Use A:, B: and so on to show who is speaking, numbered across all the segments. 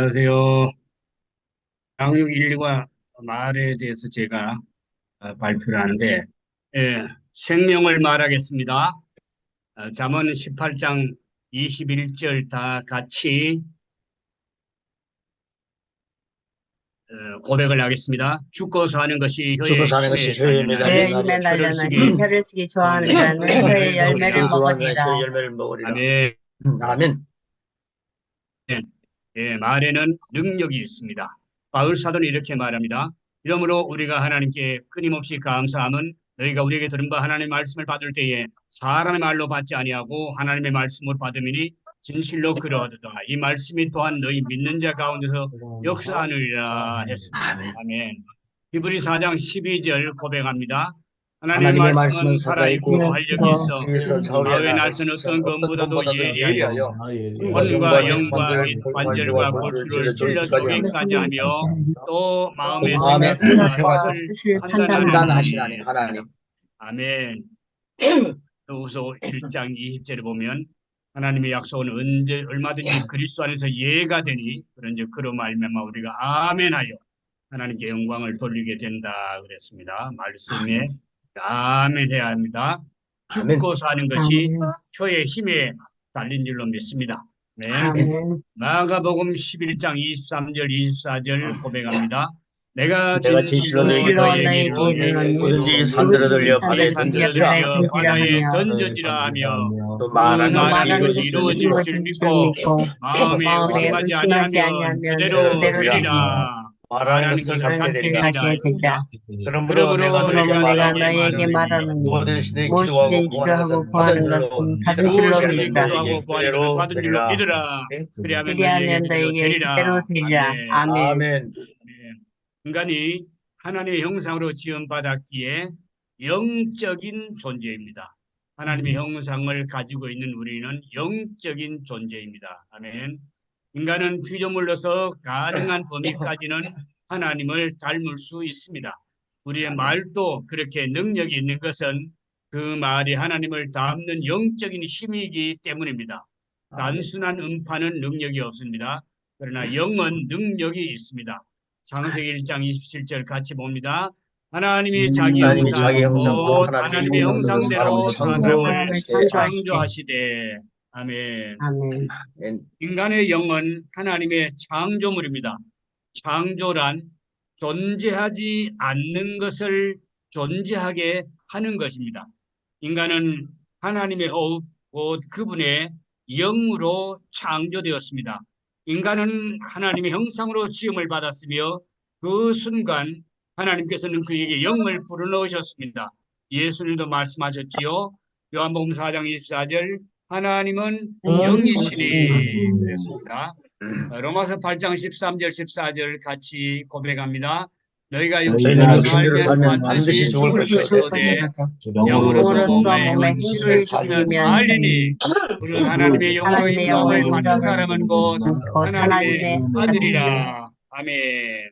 A: 안녕하세요. 양육 인류와 말에 대해서 제가 발표를 하는데, 생명을 말하겠습니다. 잠언 18장 21절 다 같이 고백을 하겠습니다. 죽고 사는 것이
B: 죽고
A: 혀의
B: 사는 것이
A: 힘에
B: 혀의 힘에
A: 달렸나니
C: 혀의
B: 달린
C: 힘에
A: 혀를
C: 달려나니
A: 쓰기
C: 혀를 쓰기 좋아하는
A: 좋아하는
C: 자는
A: 자는
C: 혀의
A: 혀의
B: 혀를 쓰기
C: 열매를
A: 열매를
B: 좋아하는 자는
C: 먹으리라.
B: 혀의
A: 먹으리라.
B: 열매를 먹으리라.
A: 아멘.
B: 아멘.
A: 말에는 능력이 있습니다. 바울 사도는 이렇게 말합니다. 이러므로 우리가 하나님께 끊임없이 감사함은 너희가 우리에게 들은 바 하나님의 말씀을 받을 때에 사람의 말로 받지 아니하고 하나님의 말씀으로 받음이니 진실로 그러하도다. 이 말씀이 또한 너희 믿는 자 가운데서 역사하느니라 했습니다. 아멘. 히브리 4장 12절 고백합니다. 하나님의
B: 하나님의 말씀은
A: 말씀은 살아있고
B: 살아있고
A: 활력이 있어
B: 위에서 좌우에
A: 마음에
B: 나를
A: 날선
B: 씻어
A: 어떤
B: 어떤
A: 것보다도
B: 것보다도
A: 예리하여
B: 예리하여
A: 魂과
B: 영과
A: 영과
B: 관절,
A: 및
B: 관절과
A: 관절과
B: 골수를
A: 골수를
B: 찔러
A: 찔러
B: 쪼개기까지 하며
A: 쪼개기까지 하며 또 마음의
B: 마음의
A: 생각과
C: 생각과
A: 뜻을
C: 뜻을
A: 판단하느니
B: 판단하시나니 하나님.
A: 했습니다. 아멘. 후서 1장 20절에 보면 하나님의 약속은 언제 얼마든지 그리스도 안에서 예가 되니 그런즉 그로 말미암아 우리가 아멘하여 하나님께 영광을 돌리게 된다 그랬습니다. 말씀에 아멘해야 합니다.
B: 아멘.
A: 죽고 사는 것이 혀의 힘에 달린 줄로 믿습니다. 네.
C: 아멘.
A: 마가복음 11장 23절 24절 고백합니다. 내가
B: 내가 진실로
C: 진실로
A: 너희에게
C: 너희에게
A: 이르노니
C: 이르노니
B: 누구든지 산들어
C: 누구든지
B: 들려
A: 누구든지
B: 바다에
C: 산을 들려 바다에
B: 던지시면
A: 산들어들여
C: 던지라
A: 바다에
C: 하며
A: 던져지라 하며
B: 또
A: 또
C: 또
A: 말하는
C: 말하는
A: 것이
C: 것이
B: 이루어질 줄
A: 이루어질 줄
C: 이루어질 줄
A: 믿고
C: 믿고
A: 마음에
C: 마음에
A: 의심하지
C: 의심하지
A: 아니하면
C: 아니하면
A: 그대로
C: 그대로
B: 되리라.
C: 되리니
A: 되리라.
B: 말하는
A: 말하는
B: 것을
A: 것을
B: 갖게
A: 갖게
B: 되리라.
C: 갖게
A: 되리라.
C: 되리라.
A: 했습니다.
B: 그러므로 내가
C: 그러므로
B: 너희에게
C: 내가
A: 너희에게
C: 너희에게
A: 말하노니
C: 말하노니
B: 무엇이든지 기도하고
C: 무엇이든지
B: 구하는
C: 기도하고
B: 것은 받은
C: 구하는
B: 줄로
C: 것은 받은
B: 믿으라.
C: 줄로
A: 무엇이든지
B: 그리하면
C: 믿으라.
A: 기도하고
B: 너희에게
A: 구하는 것을
B: 그대로
A: 받은 줄로
B: 되리라.
A: 믿으라. 그리하면 너희에게
C: 그리하면
A: 그대로
C: 너희에게 그대로
A: 되리라.
C: 되리라.
A: 아멘.
C: 아멘.
B: 아멘.
A: 네. 인간이 하나님의 형상으로 지음받았기에 영적인 존재입니다. 하나님의 형상을 가지고 있는 우리는 영적인 존재입니다. 아멘. 인간은 피조물로서 가능한 범위까지는 하나님을 닮을 수 있습니다. 우리의 말도 그렇게 능력이 있는 것은 그 말이 하나님을 닮는 영적인 힘이기 때문입니다. 단순한 음파는 능력이 없습니다. 그러나 영은 능력이 있습니다. 창세기 1장 27절 같이 봅니다. 하나님이 자기
B: 하나님이 자기
A: 형상
B: 형상으로
A: 곧
B: 하나님의
A: 하나님의
B: 형상대로 사람을
A: 형상대로 사람을
C: 사람을
B: 창조하시되 아멘.
C: 창조하시되
A: 창조하시되 아멘.
C: 아멘.
A: 인간의 영은 하나님의 창조물입니다. 창조란 존재하지 않는 것을 존재하게 하는 것입니다. 인간은 하나님의 호흡, 곧 그분의 영으로 창조되었습니다. 인간은 하나님의 형상으로 지음을 받았으며 그 순간 하나님께서는 그에게 영을 불어넣으셨습니다. 예수님도 말씀하셨지요. 요한복음 4장 24절 하나님은 영이시니 그랬습니다. 로마서 8장 13절 14절 같이 고백합니다. 너희가
B: 너희가
A: 육신대로
B: 육신대로
A: 살면
B: 살면
A: 반드시
B: 반드시 죽을
A: 죽을
C: 반드시 죽을
A: 것이로되
B: 것이로되
C: 것이로다.
A: 영으로서
B: 영으로서
C: 영으로서
A: 몸에
C: 몸에
A: 행실을
C: 행실을
A: 지으면
C: 지으면
A: 살리니
C: 살리니
A: 그는 하나님의 영으로
C: 하나님의 영으로
A: 인도함을 받는
C: 인도함을
A: 사람은 곧
C: 곧
A: 하나님의
C: 하나님의 아들이라.
A: 아들이라. 아멘.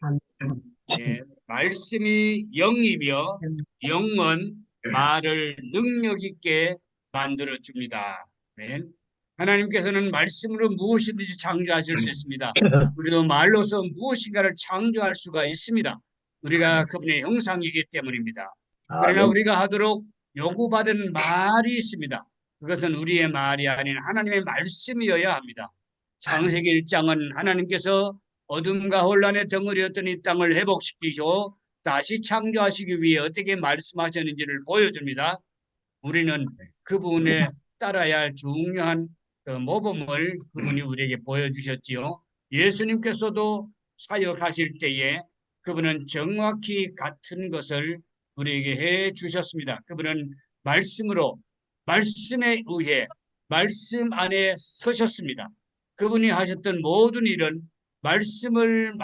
A: 예, 말씀이 영이며 영은 말을 능력 있게 만들어 줍니다. 아멘. 하나님께서는 말씀으로 무엇이든지 창조하실 수 있습니다. 우리도 말로서 무엇인가를 창조할 수가 있습니다. 우리가 그분의 형상이기 때문입니다. 그러나
B: 아멘.
A: 우리가 하도록 요구받은 말이 있습니다. 그것은 우리의 말이 아닌 하나님의 말씀이어야 합니다. 창세기 1장은 하나님께서 어둠과 혼란의 덩어리였던 이 땅을 회복시키시고 다시 창조하시기 위해 어떻게 말씀하셨는지를 보여줍니다. 우리는 그분에 따라야 할 중요한 그 모범을 그분이 우리에게 보여주셨지요. 예수님께서도 사역하실 때에 그분은 정확히 같은 것을 우리에게 해 주셨습니다. 그분은 말씀으로 말씀에 의해 말씀 안에 서셨습니다. 그분이 하셨던 모든 일은 말씀을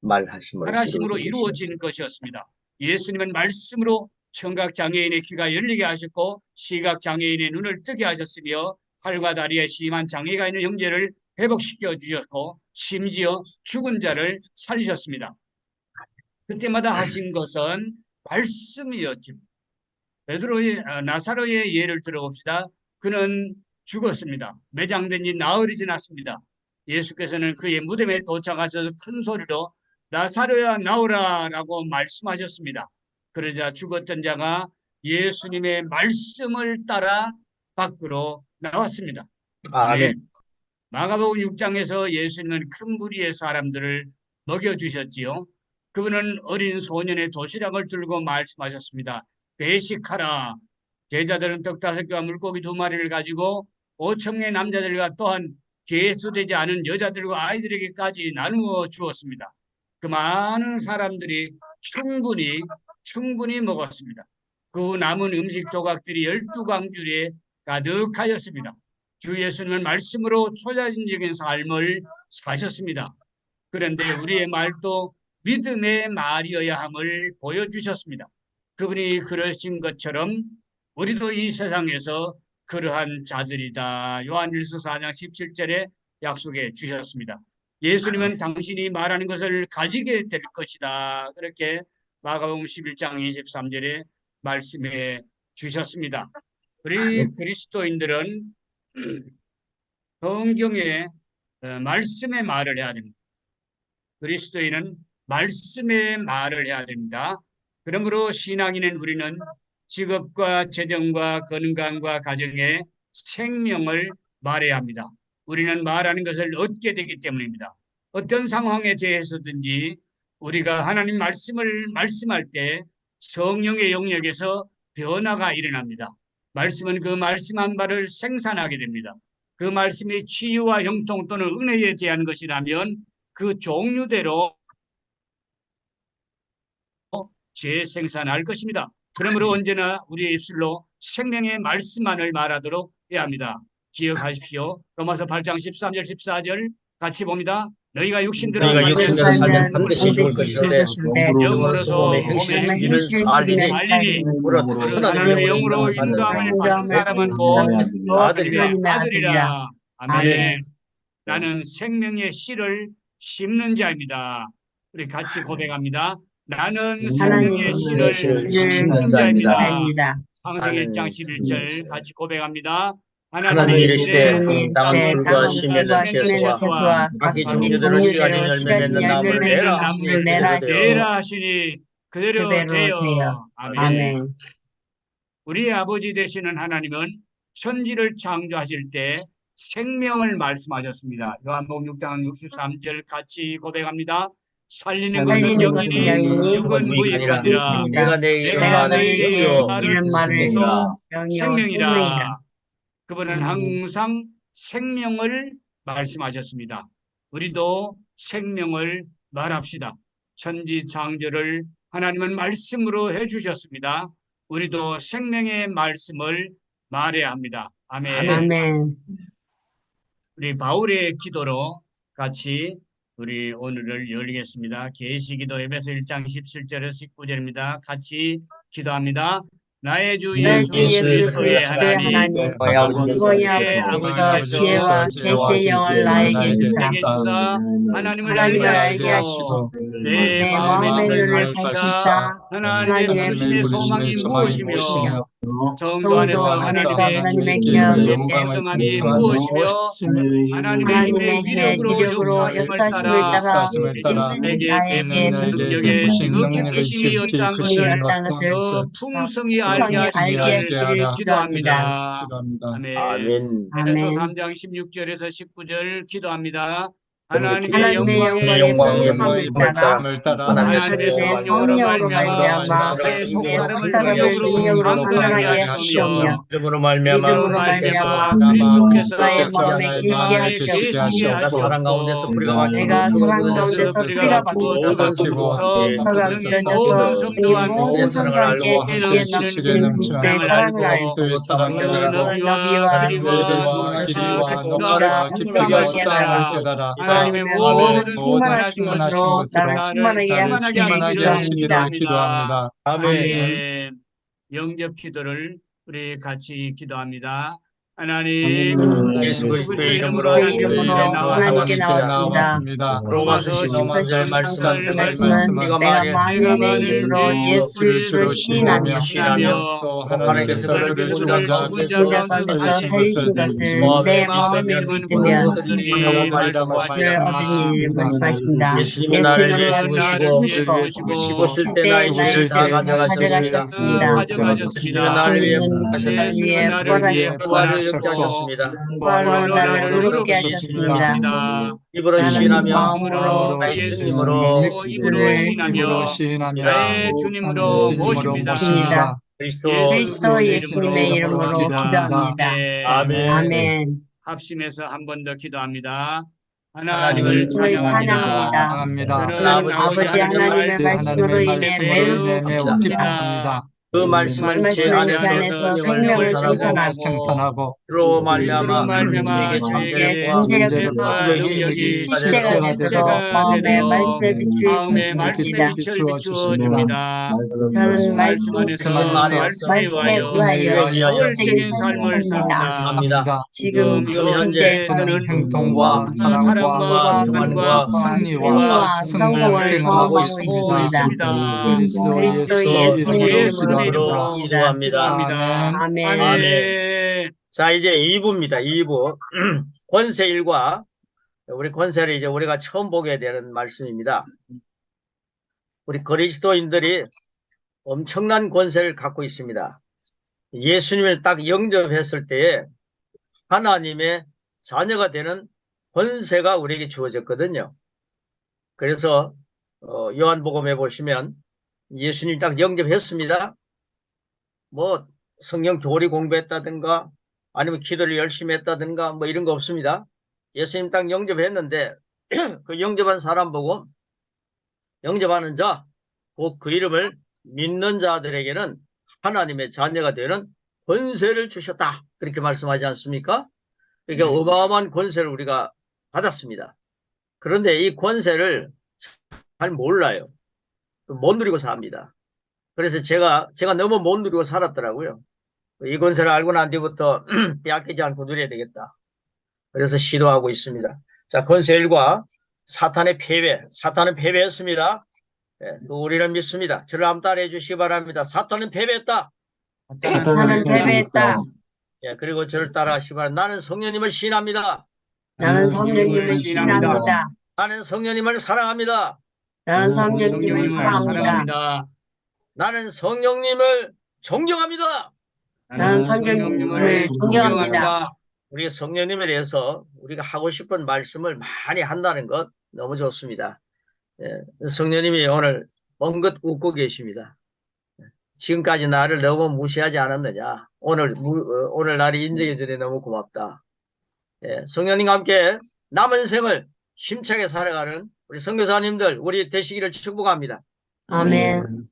B: 말하심으로
A: 말하심으로
B: 이루어진
A: 이루어진 것이었습니다. 예수님은 말씀으로 청각 장애인의 귀가 열리게 하셨고 시각 장애인의 눈을 뜨게 하셨으며 팔과 다리에 심한 장애가 있는 형제를 회복시켜 주셨고 심지어 죽은 자를 살리셨습니다. 그때마다 하신 것은 말씀이었죠. 베드로의 나사로의 예를 들어봅시다. 그는 죽었습니다. 매장된 지 나흘이 지났습니다. 예수께서는 그의 무덤에 도착하셔서 큰 소리로 나사로야 나오라 라고 말씀하셨습니다. 그러자 죽었던 자가 예수님의 말씀을 따라 밖으로 나왔습니다.
B: 아멘.
A: 마가복음 6장에서 예수님은 큰 무리의 사람들을 먹여주셨지요. 그분은 어린 소년의 도시락을 들고 말씀하셨습니다. 배식하라. 제자들은 떡 5개와 물고기 2마리를 가지고 5,000의 남자들과 또한 계수되지 않은 여자들과 아이들에게까지 나누어 주었습니다. 그 많은 사람들이 충분히 먹었습니다. 그 후 남은 음식 조각들이 12광줄에 가득하였습니다. 주 예수님은 말씀으로 초자연적인 삶을 사셨습니다. 그런데 우리의 말도 믿음의 말이어야 함을 보여주셨습니다. 그분이 그러신 것처럼 우리도 이 세상에서 그러한 자들이다. 요한일서 4장 17절에 약속해 주셨습니다. 예수님은 당신이 말하는 것을 가지게 될 것이다. 그렇게 마가복음 11장 23절에 말씀해 주셨습니다. 우리 그리스도인들은 성경의 말씀의 말을 해야 됩니다. 그리스도인은 말씀의 말을 해야 됩니다. 그러므로 신앙인은 우리는 직업과 재정과 건강과 가정의 생명을 말해야 합니다. 우리는 말하는 것을 얻게 되기 때문입니다. 어떤 상황에 대해서든지 우리가 하나님 말씀을 말씀할 때 성령의 영역에서 변화가 일어납니다. 말씀은 그 말씀한 바를 생산하게 됩니다. 그 말씀이 치유와 형통 또는 은혜에 대한 것이라면 그 종류대로 재생산할 것입니다. 그러므로 언제나 우리의 입술로 생명의 말씀만을 말하도록 해야 합니다. 기억하십시오. 로마서 8장 13절 14절 같이 봅니다. 너희가 육신대로
B: 너희가 육신대로 살면 반드시 죽을 것인데
A: 영으로서
B: 몸의
A: 몸의
B: 행실을
A: 행실을
B: 살리니
A: 살리니
B: 무릇
A: 하나님의 영으로
B: 받는
A: 인도함을 받는 사람은
B: 사람은
A: 곧
B: 아들이라.
A: 하나님의 아들이라. 아멘.
B: 아멘.
A: 나는 생명의 씨를 심는 자입니다. 우리 같이 고백합니다. 나는 생명의 씨를 심는 자입니다. 창세기 1장 11절 같이 고백합니다.
B: 하나님
A: 하나님의
B: 이르시되
A: 씨를
B: 땅은 풀과 심에는 채소와 각기 종류대로 씨가 진 열매 맺는 나무를 내라 하시니 그대로 되어
A: 내라 하시니 그대로 되어. 아멘. 우리의 아버지 되시는 하나님은 천지를 창조하실 때 생명을 말씀하셨습니다. 요한복음 6장 63절 같이 고백합니다. 살리는 것은 영이니 육은 무익하니라. 내가 너희에게
B: 이런 말을
A: 또 생명이라. 그분은 항상 생명을 말씀하셨습니다. 우리도 생명을 말합시다. 천지 창조를 하나님은 말씀으로 해주셨습니다. 우리도 생명의 말씀을 말해야 합니다. 아멘.
C: 아멘.
A: 우리 바울의 기도로 같이 우리 오늘을 열리겠습니다. 계시기도 에베소 1장 17절에서 19절입니다. 같이 기도합니다. 나의 주 예수 그리스도의 하나님,
C: 너희 아버지께서 지혜와 계시의 영을 나에게 주사
A: 하나님을
C: 하나님을
A: 알게
C: 알게
A: 하시고
C: 하시고
A: 내
C: 내
A: 마음의
C: 마음의
A: 눈을
C: 눈을
A: 밝히사
C: 밝히사
A: 하나님의
C: 하나님의
A: 부르심의 소망이 무엇이며 성도
C: 성도
A: 안에서
C: 안에서
A: 하나님의
C: 하나님의
A: 기쁨의
C: 기쁨의
A: 풍성함이 무엇이며 하나님의 힘의 위력으로 역사심을 따라 있는 나에게
C: 능력의
A: 지극히심이 였다는 것을 더 풍성히 알게 하시기를 기도합니다. 아멘.
B: 아멘.
A: 에베소
C: 아멘.
A: 3장 16절에서 19절 기도합니다.
B: 하나님의
A: 하나님의
C: 영광의
A: 영광의
C: 풍성함을 따라
A: 하나님의 성령으로 말미암아
C: 내
A: 내 속사람을
C: 속사람을
A: 능력으로
C: 능력으로
A: 강건하게
C: 강건하게
A: 하시며
C: 하시오며
B: 믿음으로 말미암아
A: 그리스도께서
C: 나의 마음에
A: 마음에
C: 계시게
A: 계시게
C: 하시옵고
B: 내가 사랑 가운데서
A: 하셨고
B: 뿌리가 박히고
C: 내가 사랑 가운데서 뿌리가
A: 박히고
C: 박히고
A: 흙가
C: 흙이
A: 던져서
C: 던져서 이
A: 성령과
C: 모든 성과 함께 지시에 넘치는 그리스도의 사랑을 알고 너비와
A: 길이와
C: 깊이가
A: 높이가
C: 풍성하게 깨달아
A: 하나님의
C: 모든
A: 모든
C: 충만하신 것으로 나를 충만하게 하시기를
A: 기도합니다.
B: 아멘.
A: 아멘. 영접 기도를 우리 같이 기도합니다. 하나님
B: 예수 그리스도의
A: 이름으로
B: 이름으로
A: 하나님께
B: 하나님께 나왔습니다.
C: 로마서
B: 로마서
C: 12장
B: 그 말씀은
C: 내가
B: 내가 만일 내 입으로 예수를
C: 주로
B: 시인하며
A: 시인하며
C: 또
B: 하나님께서
C: 하나님께서
B: 그를
C: 죽은 자
B: 죽은 자 가운데서 살리신 것을 내 마음에 믿으면 구원을 얻은 일 말씀하십니다.
A: 예수님은
B: 예수님은
A: 나를
B: 나를
A: 위해
B: 죽으시고
A: 죽으시고
B: 때 나의
A: 죽으실
B: 죄를
A: 때
B: 가져가셨습니다.
A: 가져가셨습니다.
B: 나를 위해
A: 예수님은 나를 위해
B: 부활하셨고
A: 부활하셨고
B: 부활로 나를
A: 부활로
B: 의롭게 하셨습니다.
D: 입으로
B: 나는
D: 시인하며
B: 마음으로
A: 예수님으로 입으로
C: 입으로
A: 시인하며 나의 주님으로 모십니다.
B: 모십니다. 그리스도
A: 예수님의
B: 예수님의 이름으로 기도합니다.
A: 네.
D: 아멘.
B: 아멘.
A: 합심해서 한 번 더 기도합니다.
B: 하나님을
A: 하나님을
B: 찬양합니다.
C: 찬양합니다.
A: 저는
B: 아버지 하나님의 말씀으로 인해 매우
C: 매우
B: 기쁩니다.
C: 기쁩니다.
D: 그 말씀을 제
B: 말씀을 제
D: 안에서
B: 안에서
D: 생명을
B: 생명을
D: 생산하고
C: 생산하고
D: 그로 말미암아
A: 말미암아
D: 저에게
B: 잠재력과
D: 잠재력과
B: 능력이 실제가
C: 실제가
B: 되도록
A: 되도록
B: 마음의 말씀의 빛을
A: 마음의 말씀의
B: 비춥니다.
A: 빛을 비추어줍니다.
B: 저는 말씀
A: 안에서
B: 말씀에 의하여
A: 효율적인
B: 효율적인
A: 삶을
B: 삶을
A: 삽니다.
D: 삽니다.
B: 지금
D: 현재
B: 저는
C: 행동과
A: 사랑과
D: 평안과
C: 승리와
B: 성공을
C: 경험하고
B: 경험하고
C: 있습니다.
B: 그리스도 예수님의
A: 예수님의
B: 이름으로
A: 이름으로
B: 기도합니다.
A: 기도합니다.
B: 아멘.
A: 아멘.
D: 자, 이제 2부입니다. 2부. 권세1과 우리 권세를 이제 우리가 처음 보게 되는 말씀입니다. 우리 그리스도인들이 엄청난 권세를 갖고 있습니다. 예수님을 딱 영접했을 때에 하나님의 자녀가 되는 권세가 우리에게 주어졌거든요. 그래서 요한복음에 보시면 예수님 딱 영접했습니다. 뭐 성경 교리 공부했다든가 아니면 기도를 열심히 했다든가 뭐 이런 거 없습니다. 예수님 딱 영접했는데 그 영접한 사람 보고 영접하는 자, 곧 그 이름을 믿는 자들에게는 하나님의 자녀가 되는 권세를 주셨다. 그렇게 말씀하지 않습니까? 그러니까 어마어마한 권세를 우리가 받았습니다. 그런데 이 권세를 잘 몰라요. 못 누리고 삽니다. 그래서 제가 너무 못 누리고 살았더라고요. 이 권세를 알고 난 뒤부터 빼앗기지 않고 누려야 되겠다. 그래서 시도하고 있습니다. 자, 권세 1과 사탄의 패배. 사탄은 패배했습니다. 예, 우리는 믿습니다. 저를 한번 따라해 주시기 바랍니다. 사탄은 패배했다.
B: 사탄은 패배했다.
D: 예, 그리고 저를 따라하시기 바랍니다. 나는 성령님을 신합니다.
B: 나는 성령님을 신합니다.
D: 나는 성령님을 사랑합니다.
B: 나는 성령님을 사랑합니다.
D: 나는 성령님을 존경합니다.
B: 나는 성령님을 존경합니다.
D: 우리 성령님에 대해서 우리가 하고 싶은 말씀을 많이 한다는 것 너무 좋습니다. 예, 성령님이 오늘 뻥긋 웃고 계십니다. 지금까지 나를 너무 무시하지 않았느냐. 오늘 나를 인정해 주니 너무 고맙다. 예, 성령님과 함께 남은 생을 힘차게 살아가는 우리 선교사님들 우리 되시기를 축복합니다.
B: 아멘.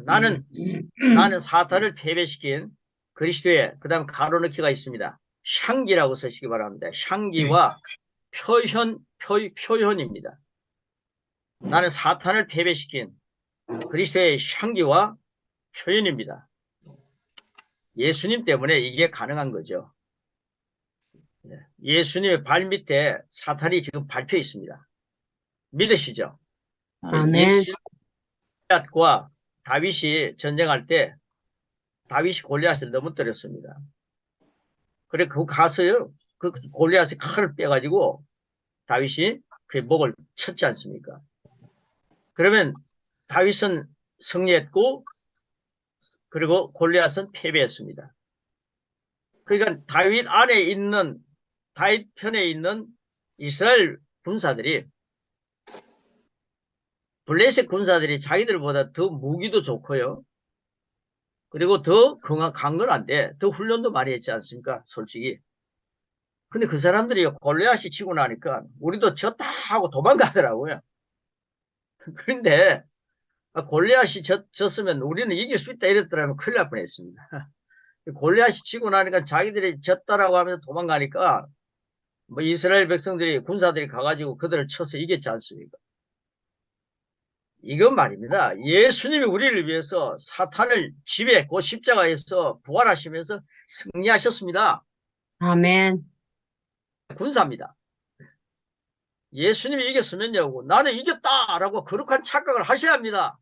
D: 나는 사탄을 패배시킨 그리스도의 그다음 가로넣기가 있습니다. 향기라고 쓰시기 바랍니다. 향기와 표현입니다. 나는 사탄을 패배시킨 그리스도의 향기와 표현입니다. 예수님 때문에 이게 가능한 거죠. 예수님의 발 밑에 사탄이 지금 밟혀 있습니다. 믿으시죠?
B: 아멘.
D: 골리앗과 다윗이 전쟁할 때 다윗이 골리앗을 넘어뜨렸습니다. 그래 그거 가서요. 그 골리앗의 칼을 빼가지고 다윗이 그 목을 쳤지 않습니까? 그러면 다윗은 승리했고 그리고 골리앗은 패배했습니다. 그러니까 다윗 편에 있는 이스라엘 군사들이 블레셋 군사들이 자기들보다 더 무기도 좋고요. 그리고 더 강한 건 안 돼. 더 훈련도 많이 했지 않습니까? 솔직히. 근데 그 사람들이 골리앗이 치고 나니까 우리도 졌다 하고 도망가더라고요. 그런데 골리앗이 졌으면 우리는 이길 수 있다 이랬더라면 큰일 날 뻔했습니다. 골리앗이 치고 나니까 자기들이 졌다라고 하면서 도망가니까 뭐 이스라엘 백성들이 군사들이 가가지고 그들을 쳐서 이겼지 않습니까? 이건 말입니다. 예수님이 우리를 위해서 사탄을 지배했고 십자가에서 부활하시면서 승리하셨습니다.
B: 아멘.
D: 군사입니다. 예수님이 이겼으면요, 나는 이겼다라고 거룩한 착각을 하셔야 합니다.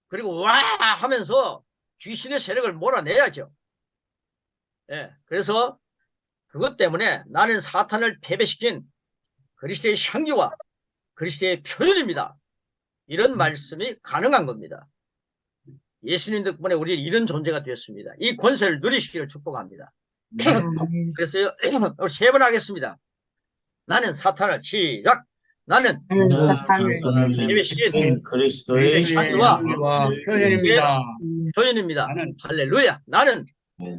D: 그리고 와 하면서 귀신의 세력을 몰아내야죠. 예, 그래서 그것 때문에 나는 사탄을 패배시킨 그리스도의 향기와 그리스도의 표현입니다. 이런 말씀이 가능한 겁니다. 예수님 덕분에 우리 이런 존재가 되었습니다. 이 권세를 누리시기를 축복합니다.
B: 아멘.
D: 그래서 세 번 하겠습니다. 나는 사탄을 시작. 나는
B: 나는
C: 사탄을
B: 사탄을
D: 패배시킨
C: 그리스도의
D: 향기와
A: 향기와
D: 그리스도의
A: 표현입니다.
D: 표현입니다.
A: 나는
D: 할렐루야. 나는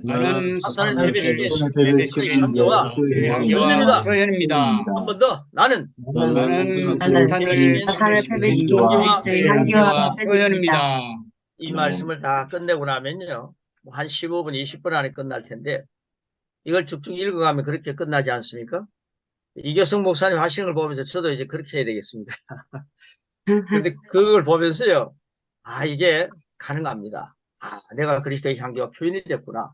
A: 나는
D: 사탄을
A: 사탄을
D: 패배시킨
A: 패배시킨
D: 향기와
A: 향기와
D: 표현입니다.
A: 표현입니다.
D: 한 번 더. 나는
A: 나는
B: 나는
A: 사탄을
B: 사탄을 패배시킨
D: 향기와
B: 그리스도의 향기와 표현입니다.
A: 표현입니다.
D: 이 말씀을 다 끝내고 나면요, 한 15분, 20분 안에 끝날 텐데, 이걸 쭉쭉 읽어가면 그렇게 끝나지 않습니까? 이교성 목사님 하시는 걸 보면서 저도 이제 그렇게 해야 되겠습니다. 근데 그걸 보면서요, 아, 이게 가능합니다. 아, 내가 그리스도의 향기와 표현이 됐구나.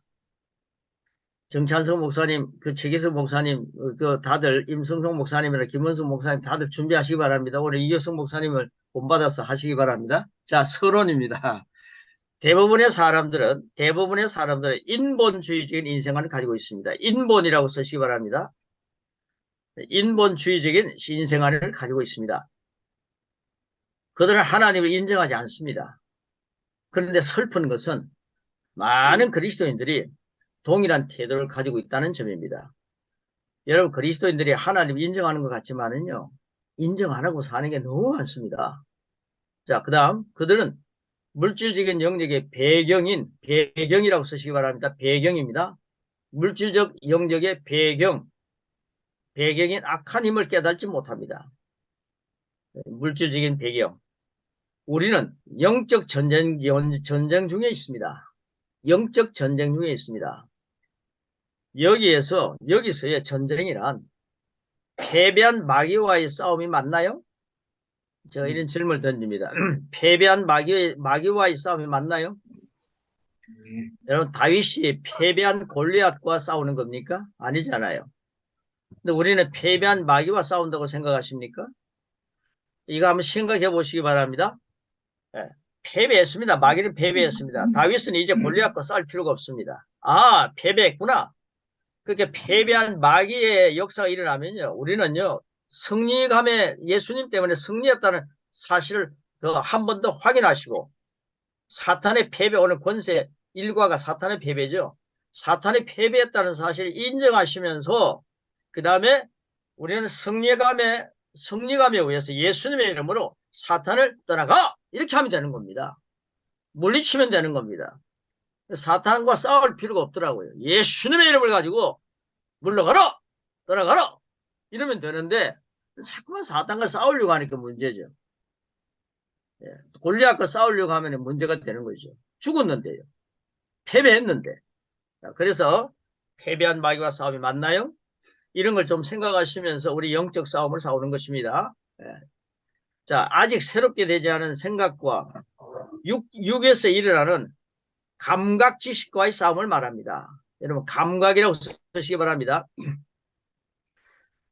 D: 정찬성 목사님, 그 최기석 목사님, 그 다들 임성성 목사님이나 김원수 목사님 다들 준비하시기 바랍니다. 오늘 이교성 목사님을 본받아서 하시기 바랍니다. 자, 서론입니다. 대부분의 사람들은 인본주의적인 인생관을 가지고 있습니다. 인본이라고 쓰시기 바랍니다. 인본주의적인 인생관을 가지고 있습니다. 그들은 하나님을 인정하지 않습니다. 그런데 슬픈 것은 많은 그리스도인들이 동일한 태도를 가지고 있다는 점입니다. 여러분, 그리스도인들이 하나님을 인정하는 것 같지만은요, 인정 안 하고 사는 게 너무 많습니다. 자, 그 다음, 그들은 물질적인 영역의 배경이라고 쓰시기 바랍니다. 배경입니다. 물질적 영역의 배경인 악한 힘을 깨닫지 못합니다. 물질적인 배경. 우리는 영적 전쟁 중에 있습니다. 영적 전쟁 중에 있습니다. 여기서의 전쟁이란 패배한 마귀와의 싸움이 맞나요? 제가 이런 질문을 던집니다. 패배한 마귀와의 싸움이 맞나요? 여러분, 다윗이 패배한 골리앗과 싸우는 겁니까? 아니잖아요. 근데 우리는 패배한 마귀와 싸운다고 생각하십니까? 이거 한번 생각해 보시기 바랍니다. 예, 패배했습니다. 마귀는 패배했습니다. 다윗은 이제 골리앗과 싸울 필요가 없습니다. 아, 패배했구나. 그렇게 패배한 마귀의 역사가 일어나면요, 우리는요, 예수님 때문에 승리했다는 사실을 더 한 번 더 확인하시고, 사탄의 패배, 오늘 권세 일과가 사탄의 패배죠. 사탄이 패배했다는 사실을 인정하시면서, 그 다음에 우리는 승리감에 의해서 예수님의 이름으로 사탄을 떠나가! 이렇게 하면 되는 겁니다. 물리치면 되는 겁니다. 사탄과 싸울 필요가 없더라고요. 예수님의 이름을 가지고 물러가라! 떠나가라! 이러면 되는데 자꾸만 사탄과 싸우려고 하니까 문제죠. 예, 골리앗과 싸우려고 하면 문제가 되는 거죠. 죽었는데요. 패배했는데. 그래서 패배한 마귀와 싸움이 맞나요? 이런 걸 좀 생각하시면서 우리 영적 싸움을 싸우는 것입니다. 예. 자, 아직 새롭게 되지 않은 생각과 육에서 일어나는 감각 지식과의 싸움을 말합니다. 여러분, 감각이라고 쓰시기 바랍니다.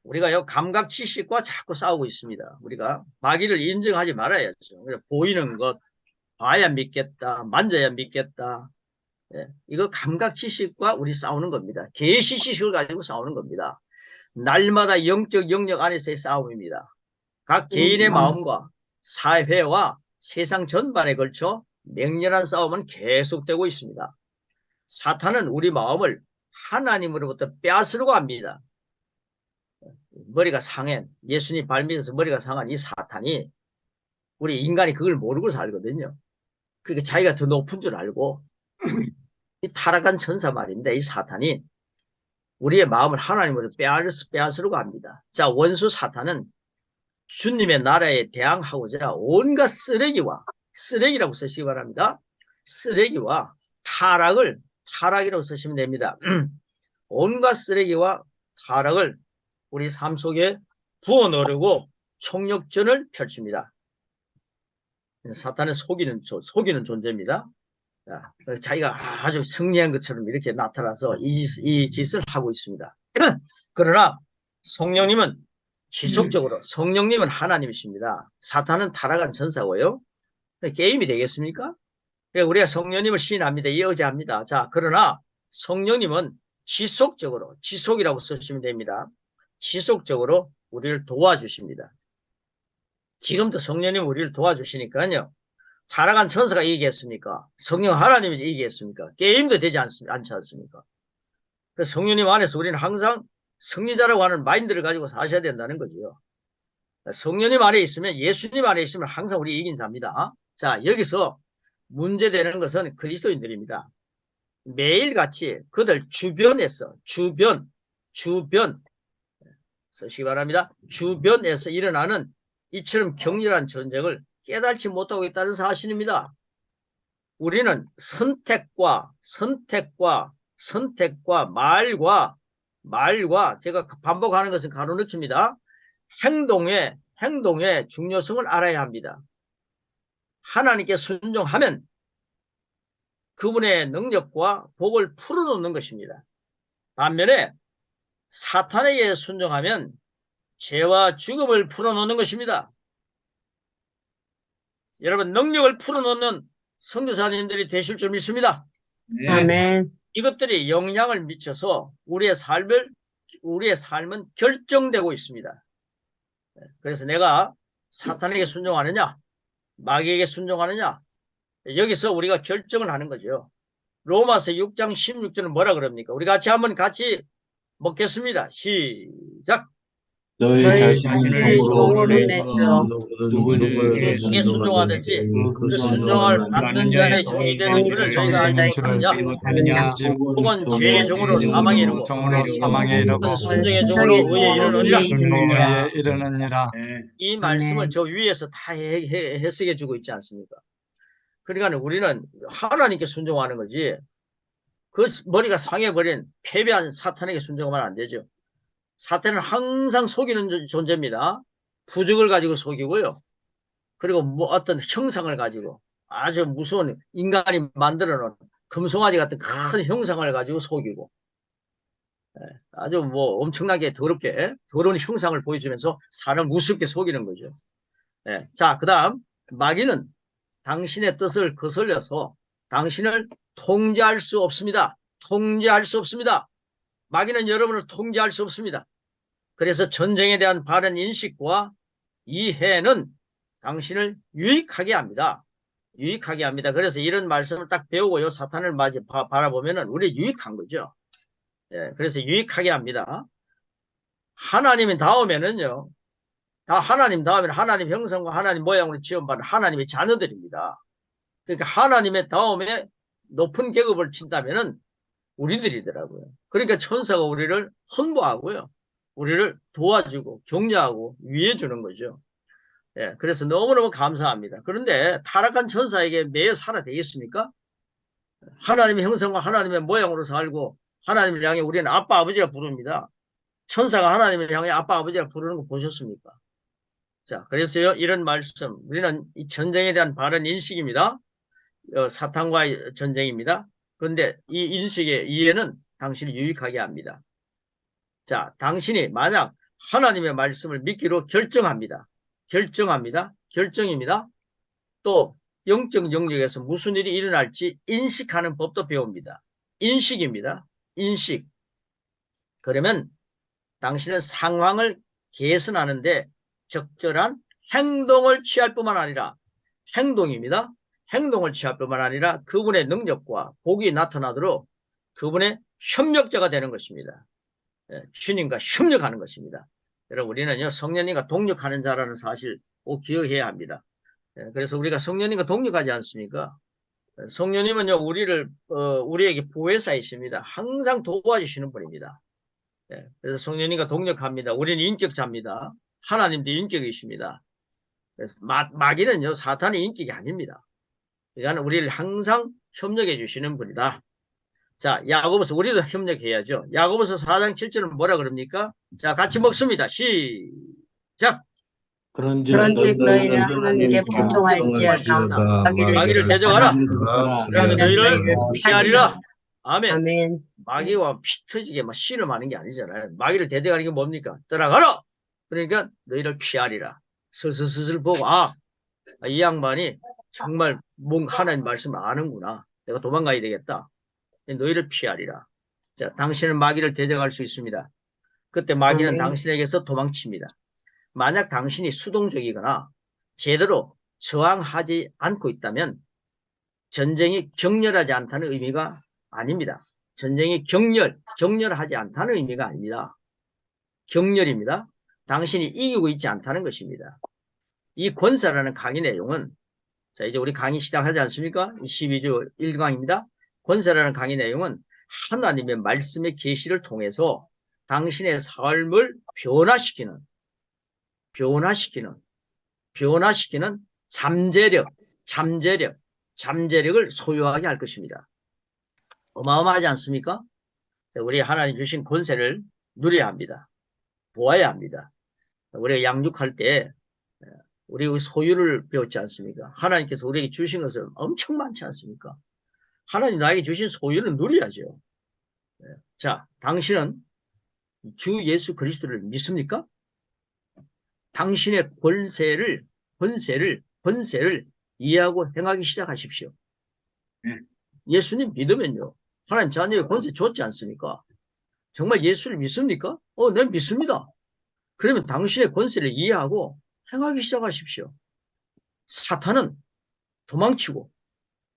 D: 우리가요, 감각 지식과 자꾸 싸우고 있습니다. 우리가 마귀를 인정하지 말아야죠. 보이는 것, 봐야 믿겠다, 만져야 믿겠다. 예, 이거 감각 지식과 우리 싸우는 겁니다. 계시 지식을 가지고 싸우는 겁니다. 날마다 영적 영역 안에서의 싸움입니다. 각 개인의 마음과 사회와 세상 전반에 걸쳐 맹렬한 싸움은 계속되고 있습니다. 사탄은 우리 마음을 하나님으로부터 빼앗으려고 합니다. 머리가 상해, 예수님 발 밑에서 머리가 상한 이 사탄이, 우리 인간이 그걸 모르고 살거든요. 그게 자기가 더 높은 줄 알고, 이 타락한 천사 말인데, 이 사탄이 우리의 마음을 하나님으로 빼앗으려고 합니다. 자, 원수 사탄은 주님의 나라에 대항하고자 온갖 쓰레기라고 쓰시기 바랍니다. 쓰레기와 타락이라고 쓰시면 됩니다. 온갖 쓰레기와 타락을 우리 삶 속에 부어넣으려고 총력전을 펼칩니다. 사탄은 속이는 존재입니다. 자, 자기가 아주 승리한 것처럼 이렇게 나타나서 이 짓을 하고 있습니다. 그러나 성령님은 지속적으로 성령님은 하나님이십니다. 사탄은 타락한 전사고요. 게임이 되겠습니까? 우리가 성령님을 시인합니다. 의지합니다. 자, 그러나 성령님은 지속적으로, 지속이라고 쓰시면 됩니다. 지속적으로 우리를 도와주십니다. 지금도 성령님 우리를 도와주시니까요. 타락한 천사가 이기겠습니까? 성령 하나님이 이기겠습니까? 게임도 되지 않지 않습니까? 그래서 성령님 안에서 우리는 항상 승리자라고 하는 마인드를 가지고 사셔야 된다는 거죠. 성령님 안에 있으면, 예수님 안에 있으면 항상 우리 이긴 자입니다. 자, 여기서 문제되는 것은 그리스도인들입니다. 매일같이 그들 주변에서, 주변 쓰시기 바랍니다. 주변에서 일어나는 이처럼 격렬한 전쟁을 깨달지 못하고 있다는 사실입니다. 우리는 선택과 말과 제가 반복하는 것은 가로넣습니다. 행동의 중요성을 알아야 합니다. 하나님께 순종하면 그분의 능력과 복을 풀어놓는 것입니다. 반면에 사탄에게 순종하면 죄와 죽음을 풀어놓는 것입니다. 여러분, 능력을 풀어놓는 선교사님들이 되실 줄 믿습니다.
A: 네.
B: 아멘.
D: 이것들이 영향을 미쳐서 우리의 삶은 결정되고 있습니다. 그래서 내가 사탄에게 순종하느냐, 마귀에게 순종하느냐, 여기서 우리가 결정을 하는 거죠. 로마서 6장 16절은 뭐라 그럽니까? 우리 같이 먹겠습니다. 시작.
C: 너희
B: 너희
C: 자신을
B: 종으로
C: 종으로
B: 내줘.
C: 누구에게
D: 누구에게 순종하든지 그
C: 순종을
D: 순종을 받는 자의 종이 되는 줄을 너희가 알지 못하느냐? 혹은 죄의 종으로 사망에 이르고
C: 종으로 사망에 이르고
D: 순종의 종으로 의에 이르느니라.
C: 의에 이르느니라.
A: 네.
D: 이 말씀을 저 위에서 다 해석해 주고 있지 않습니까? 그러니까 우리는 하나님께 순종하는 거지, 그 머리가 상해버린 패배한 사탄에게 순종하면 안 되죠. 사탄은 항상 속이는 존재입니다. 부적을 가지고 속이고요. 그리고 뭐 어떤 형상을 가지고 아주 무서운 인간이 만들어 놓은 금송아지 같은 큰 형상을 가지고 속이고, 아주 뭐 엄청나게 더러운 형상을 보여주면서 사람을 우습게 속이는 거죠. 자, 그 다음 마귀는 당신의 뜻을 거슬려서 당신을 통제할 수 없습니다. 통제할 수 없습니다. 마귀는 여러분을 통제할 수 없습니다. 그래서 전쟁에 대한 바른 인식과 이해는 당신을 유익하게 합니다. 유익하게 합니다. 그래서 이런 말씀을 딱 배우고요, 사탄을 바라보면 우리 유익한 거죠. 그래서 유익하게 합니다. 하나님이 다음에는요, 다 하나님 다음에는 하나님 형상과 하나님 모양으로 지원받은 하나님의 자녀들입니다. 그러니까 하나님의 다음에 높은 계급을 친다면은 우리들이더라고요. 그러니까 천사가 우리를 헌보하고요, 우리를 도와주고 격려하고 위해주는 거죠. 그래서 너무너무 감사합니다. 그런데 타락한 천사에게 매여 살아 되겠습니까? 하나님의 형상과 하나님의 모양으로 살고 하나님을 향해 우리는 아빠 아버지라 부릅니다. 천사가 하나님을 향해 아빠 아버지라 부르는 거 보셨습니까? 자, 그래서요, 이런 말씀, 우리는 이 전쟁에 대한 바른 인식입니다. 사탄과의 전쟁입니다. 그런데 이 인식의 이해는 당신을 유익하게 합니다. 자, 당신이 만약 하나님의 말씀을 믿기로 결정합니다. 결정입니다. 또 영적 영역에서 무슨 일이 일어날지 인식하는 법도 배웁니다. 인식입니다. 인식. 그러면 당신은 상황을 개선하는데 적절한 행동을 취할 뿐만 아니라, 행동입니다. 행동을 취할 뿐만 아니라 그분의 능력과 복이 나타나도록 그분의 협력자가 되는 것입니다. 주님과 협력하는 것입니다. 여러분, 우리는요, 성령님과 동력하는 자라는 사실 꼭 기억해야 합니다. 그래서 우리가 성령님과 동력하지 않습니까? 성령님은요, 우리에게 보혜사이십니다. 항상 도와주시는 분입니다. 그래서 성령님과 동력합니다. 우리는 인격자입니다. 하나님도 인격이십니다. 그래서 마귀는요, 사탄의 인격이 아닙니다. 그러니까 우리를 항상 협력해 주시는 분이다. 자, 야고보서 우리도 협력해야죠. 야고보서 4장 7절은 뭐라 그럽니까? 자, 같이 먹습니다. 시작.
B: 그런즉 너희는 하나님께 복종할지어다.
D: 마귀를 대적하라. 그러면 너희를 피하리라. 아멘.
B: 아멘.
D: 마귀와 피 터지게 막 씨름하는 게 아니잖아요. 마귀를 대적하는 게 뭡니까? 떠나가라. 그러니까 너희를 피하리라. 슬슬슬슬 보고 이 양반이 정말 하나님 말씀을 아는구나. 내가 도망가야 되겠다. 너희를 피하리라. 자, 당신은 마귀를 대적할 수 있습니다. 그때 마귀는
B: 아멘.
D: 당신에게서 도망칩니다. 만약 당신이 수동적이거나 제대로 저항하지 않고 있다면 전쟁이 격렬하지 않다는 의미가 아닙니다. 전쟁이 격렬하지 않다는 의미가 아닙니다. 격렬입니다. 당신이 이기고 있지 않다는 것입니다. 이 권세라는 강의 내용은, 자, 이제 우리 강의 시작하지 않습니까? 12주 1강입니다. 권세라는 강의 내용은 하나님의 말씀의 계시를 통해서 당신의 삶을 변화시키는 잠재력을 소유하게 할 것입니다. 어마어마하지 않습니까? 우리 하나님 주신 권세를 누려야 합니다. 보아야 합니다. 우리가 양육할 때 우리 소유를 배웠지 않습니까? 하나님께서 우리에게 주신 것은 엄청 많지 않습니까? 하나님 나에게 주신 소유를 누려야죠. 자, 당신은 주 예수 그리스도를 믿습니까? 당신의 권세를 이해하고 행하기 시작하십시오. 예수님 믿으면요, 하나님 자녀의 권세 줬지 않습니까? 정말 예수를 믿습니까? 네, 믿습니다. 그러면 당신의 권세를 이해하고 행하기 시작하십시오. 사탄은 도망치고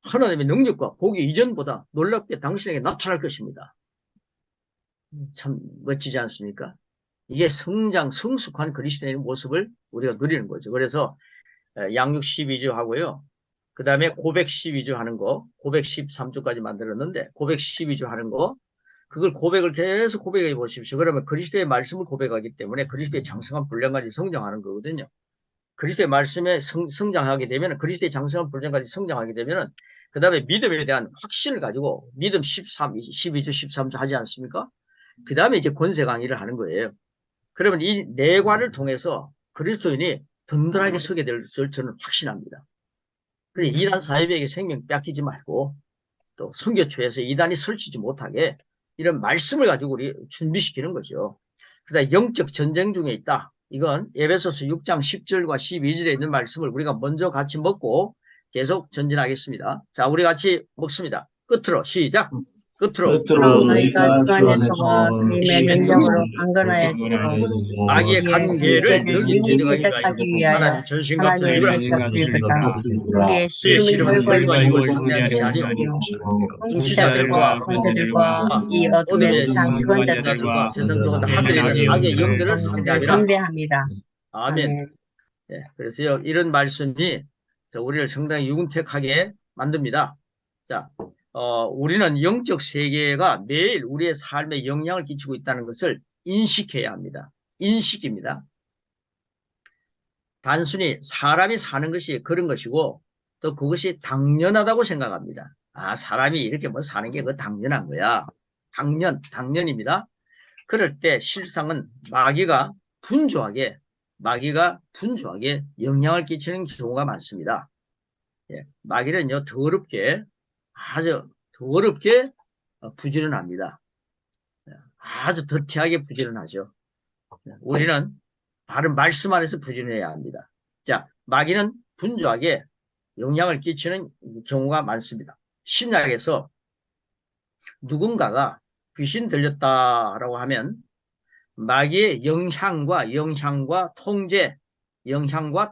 D: 하나님의 능력과 보기 이전보다 놀랍게 당신에게 나타날 것입니다. 참 멋지지 않습니까? 이게 성숙한 그리스도인의 모습을 우리가 누리는 거죠. 그래서 양육 12주 하고요. 그 다음에 고백 12주 하는 거, 고백 13주까지 만들었는데 고백 12주 하는 거, 그걸 고백을 계속 고백해 보십시오. 그러면 그리스도의 말씀을 고백하기 때문에 그리스도의 장성한 분량까지 성장하는 거거든요. 그리스도의 말씀에 성장하게 되면, 그리스도의 장성한 분량까지 성장하게 되면, 그 다음에 믿음에 대한 확신을 가지고 믿음 12주 13주 하지 않습니까? 그 다음에 이제 권세 강의를 하는 거예요. 그러면 이 내관을 통해서 그리스도인이 든든하게 서게 될 줄 저는 확신합니다. 그래서 이단 사이비에게 생명 뺏기지 말고, 또 선교초에서 이단이 설치지 못하게 이런 말씀을 가지고 우리 준비시키는 거죠. 그다음 영적 전쟁 중에 있다. 이건 에베소서 6장 10절과 12절에 있는 말씀을 우리가 먼저 같이 먹고 계속 전진하겠습니다. 자, 우리 같이 먹습니다. 끝으로 시작. 끝으로
B: 너희가 주 안에서와 그의 능력으로 강건하였지요.
D: 마귀의 간계를
B: 능히 대적하기 위하여 하나님의 전체가 주리로다. 우리의 씨름은 혈과 육을 상대하는 것이 아니요 통치자들과 권세들과 이 어둠의 세상 주관자들과
D: 세상 동안 하늘에 있는 악의 영들을 상대함이라.
B: 상대함이라.
D: 아멘. 네, 그래서요, 이런 말씀이 우리를 상당히 유근택하게 만듭니다. 자, 우리는 영적 세계가 매일 우리의 삶에 영향을 끼치고 있다는 것을 인식해야 합니다. 인식입니다. 단순히 사람이 사는 것이 그런 것이고, 또 그것이 당연하다고 생각합니다. 사람이 이렇게 뭐 사는 게 그 당연한 거야. 당연입니다. 그럴 때 실상은 마귀가 분주하게 영향을 끼치는 경우가 많습니다. 예, 마귀는요, 아주 더럽게 부지런합니다. 아주 더티하게 부지런하죠. 우리는 바른 말씀 안에서 부지런해야 합니다. 자, 마귀는 분주하게 영향을 끼치는 경우가 많습니다. 신약에서 누군가가 귀신 들렸다라고 하면 마귀의 영향과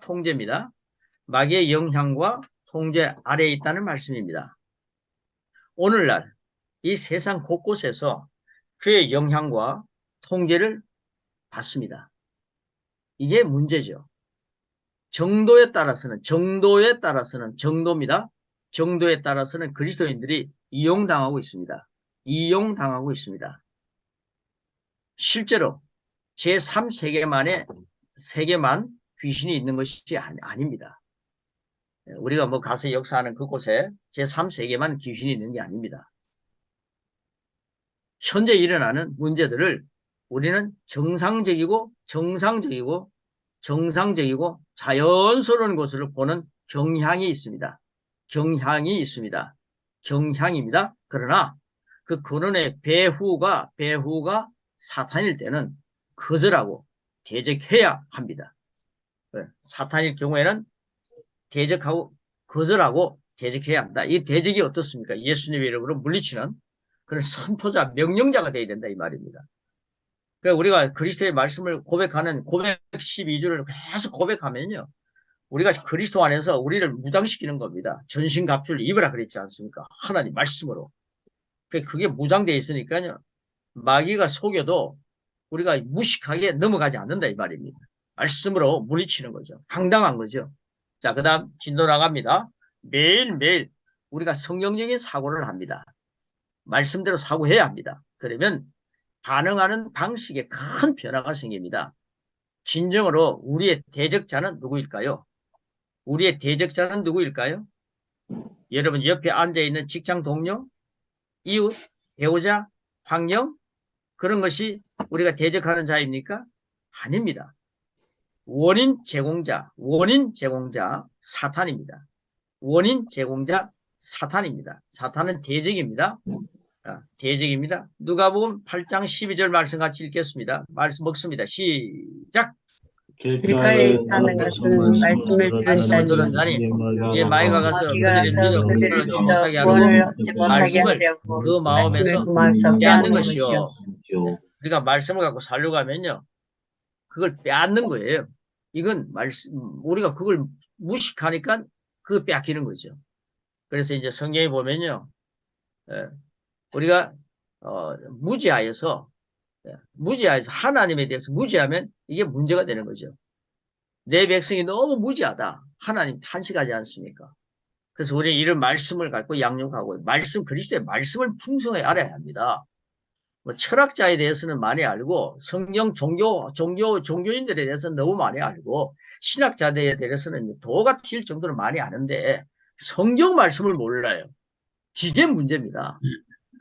D: 통제입니다. 마귀의 영향과 통제 아래에 있다는 말씀입니다. 오늘날 이 세상 곳곳에서 그의 영향과 통제를 받습니다. 이게 문제죠. 정도에 따라서는 그리스도인들이 이용당하고 있습니다. 실제로 제3세계만 귀신이 있는 것이 아닙니다. 우리가 뭐 가서 역사하는 그곳에 제3세계만 귀신이 있는 게 아닙니다. 현재 일어나는 문제들을 우리는 정상적이고 정상적이고 자연스러운 것으로 보는 경향이 있습니다. 경향이 있습니다. 경향입니다. 그러나 그 근원의 배후가 사탄일 때는 거절하고 대적해야 합니다. 사탄일 경우에는 대적하고 거절하고 대적해야 한다. 이 대적이 어떻습니까? 예수님의 이름으로 물리치는 그런 선포자, 명령자가 되어야 된다 이 말입니다. 그러니까 우리가 그리스도의 말씀을 고백하는 고백 12주를 계속 고백하면요. 우리가 그리스도 안에서 우리를 무장시키는 겁니다. 전신갑주를 입으라 그랬지 않습니까? 하나님 말씀으로. 그게 무장되어 있으니까요. 마귀가 속여도 우리가 무식하게 넘어가지 않는다 이 말입니다. 말씀으로 물리치는 거죠. 당당한 거죠. 자, 그 다음 진도 나갑니다. 매일매일 우리가 성경적인 사고를 합니다. 말씀대로 사고해야 합니다. 그러면 반응하는 방식에 큰 변화가 생깁니다. 진정으로 우리의 대적자는 누구일까요? 우리의 대적자는 누구일까요? 여러분 옆에 앉아있는 직장 동료, 이웃, 배우자, 환경 그런 것이 우리가 대적하는 자입니까? 아닙니다. 원인 제공자 사탄입니다. 원인 제공자 사탄입니다. 사탄은 대적입니다. 대적입니다. 누가복음 8장 12절 말씀 같이 읽겠습니다. 말씀 먹습니다. 시작.
B: 길가에 있다는 것은 말씀을 들은 자니
D: 예, 마귀가 가서
B: 마귀가
D: 그들을
B: 가서
D: 믿어
B: 그들을
D: 얻지
B: 믿어
D: 못하게
B: 구원을
D: 하고
B: 얻지 못하게
D: 말씀을
B: 하려고
D: 그 마음에서
B: 그 마음에서
D: 빼앗는
B: 빼앗는
D: 것이요.
B: 것이요.
D: 우리가 말씀을 갖고 살려고 하면요. 그걸 빼앗는 거예요. 이건 말씀, 우리가 그걸 무식하니까 그거 빼앗기는 거죠. 그래서 이제 성경에 보면요. 우리가, 무지하여서 하나님에 대해서 무지하면 이게 문제가 되는 거죠. 내 백성이 너무 무지하다. 하나님 탄식하지 않습니까? 그래서 우리 이런 말씀을 갖고 양육하고 그리스도의 말씀을 풍성하게 알아야 합니다. 뭐 철학자에 대해서는 많이 알고 성경 종교인들에 대해서는 너무 많이 알고 신학자들에 대해서는 도가 튈 정도로 많이 아는데 성경 말씀을 몰라요. 이게 문제입니다.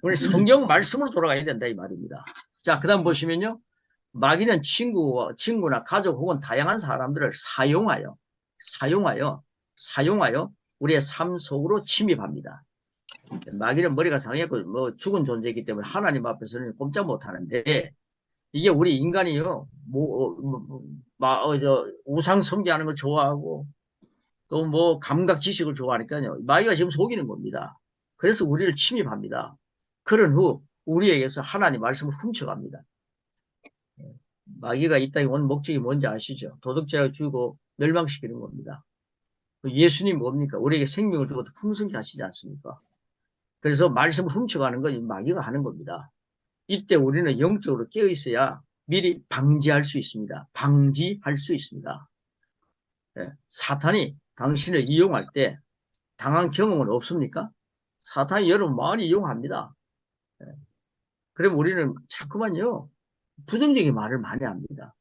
D: 우리 성경 말씀으로 돌아가야 된다 이 말입니다. 자, 그다음 보시면요. 마귀는 친구나 가족 혹은 다양한 사람들을 사용하여 우리의 삶 속으로 침입합니다. 마귀는 머리가 상했고 뭐 죽은 존재이기 때문에 하나님 앞에서는 꼼짝 못하는데 이게 우리 인간이요 우상 숭배하는 걸 좋아하고 또 뭐 감각 지식을 좋아하니까요 마귀가 지금 속이는 겁니다. 그래서 우리를 침입합니다. 그런 후 우리에게서 하나님 말씀을 훔쳐갑니다. 마귀가 이 땅에 온 목적이 뭔지 아시죠? 도덕죄를 주고 멸망시키는 겁니다. 예수님 뭡니까? 우리에게 생명을 주고 풍성케 하시지 않습니까? 그래서 말씀을 훔쳐가는 건 마귀가 하는 겁니다. 이때 우리는 영적으로 깨어 있어야 미리 방지할 수 있습니다. 네, 사탄이 당신을 이용할 때 당한 경험은 없습니까? 사탄이 여러분 많이 이용합니다. 네, 그럼 우리는 자꾸만요 부정적인 말을 많이 합니다.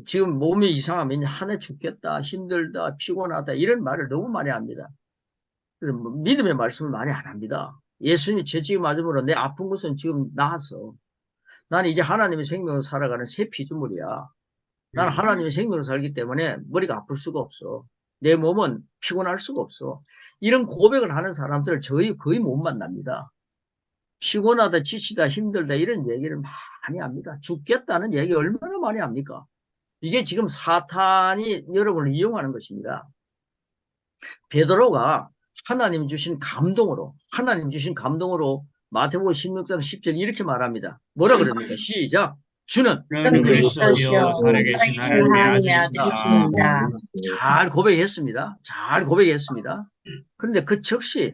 D: 지금 몸이 이상하면 한 해 죽겠다, 힘들다, 피곤하다 이런 말을 너무 많이 합니다. 그래서 믿음의 말씀을 많이 안 합니다. 예수님이 채찍이 맞음으로 내 아픈 것은 지금 나았어. 나는 이제 하나님의 생명으로 살아가는 새 피조물이야. 나는 하나님의 생명으로 살기 때문에 머리가 아플 수가 없어. 내 몸은 피곤할 수가 없어. 이런 고백을 하는 사람들을 저희 거의 못 만납니다. 피곤하다, 지치다, 힘들다 이런 얘기를 많이 합니다. 죽겠다는 얘기 얼마나 많이 합니까? 이게 지금 사탄이 여러분을 이용하는 것입니다. 베드로가 하나님 주신 감동으로 마태복음 16장 10절 이렇게 말합니다. 뭐라 그럽니까? 시작. 주는
A: 그리스도시요 살아계신 하나님의 아들이시다.
D: 잘 고백했습니다. 그런데 그 즉시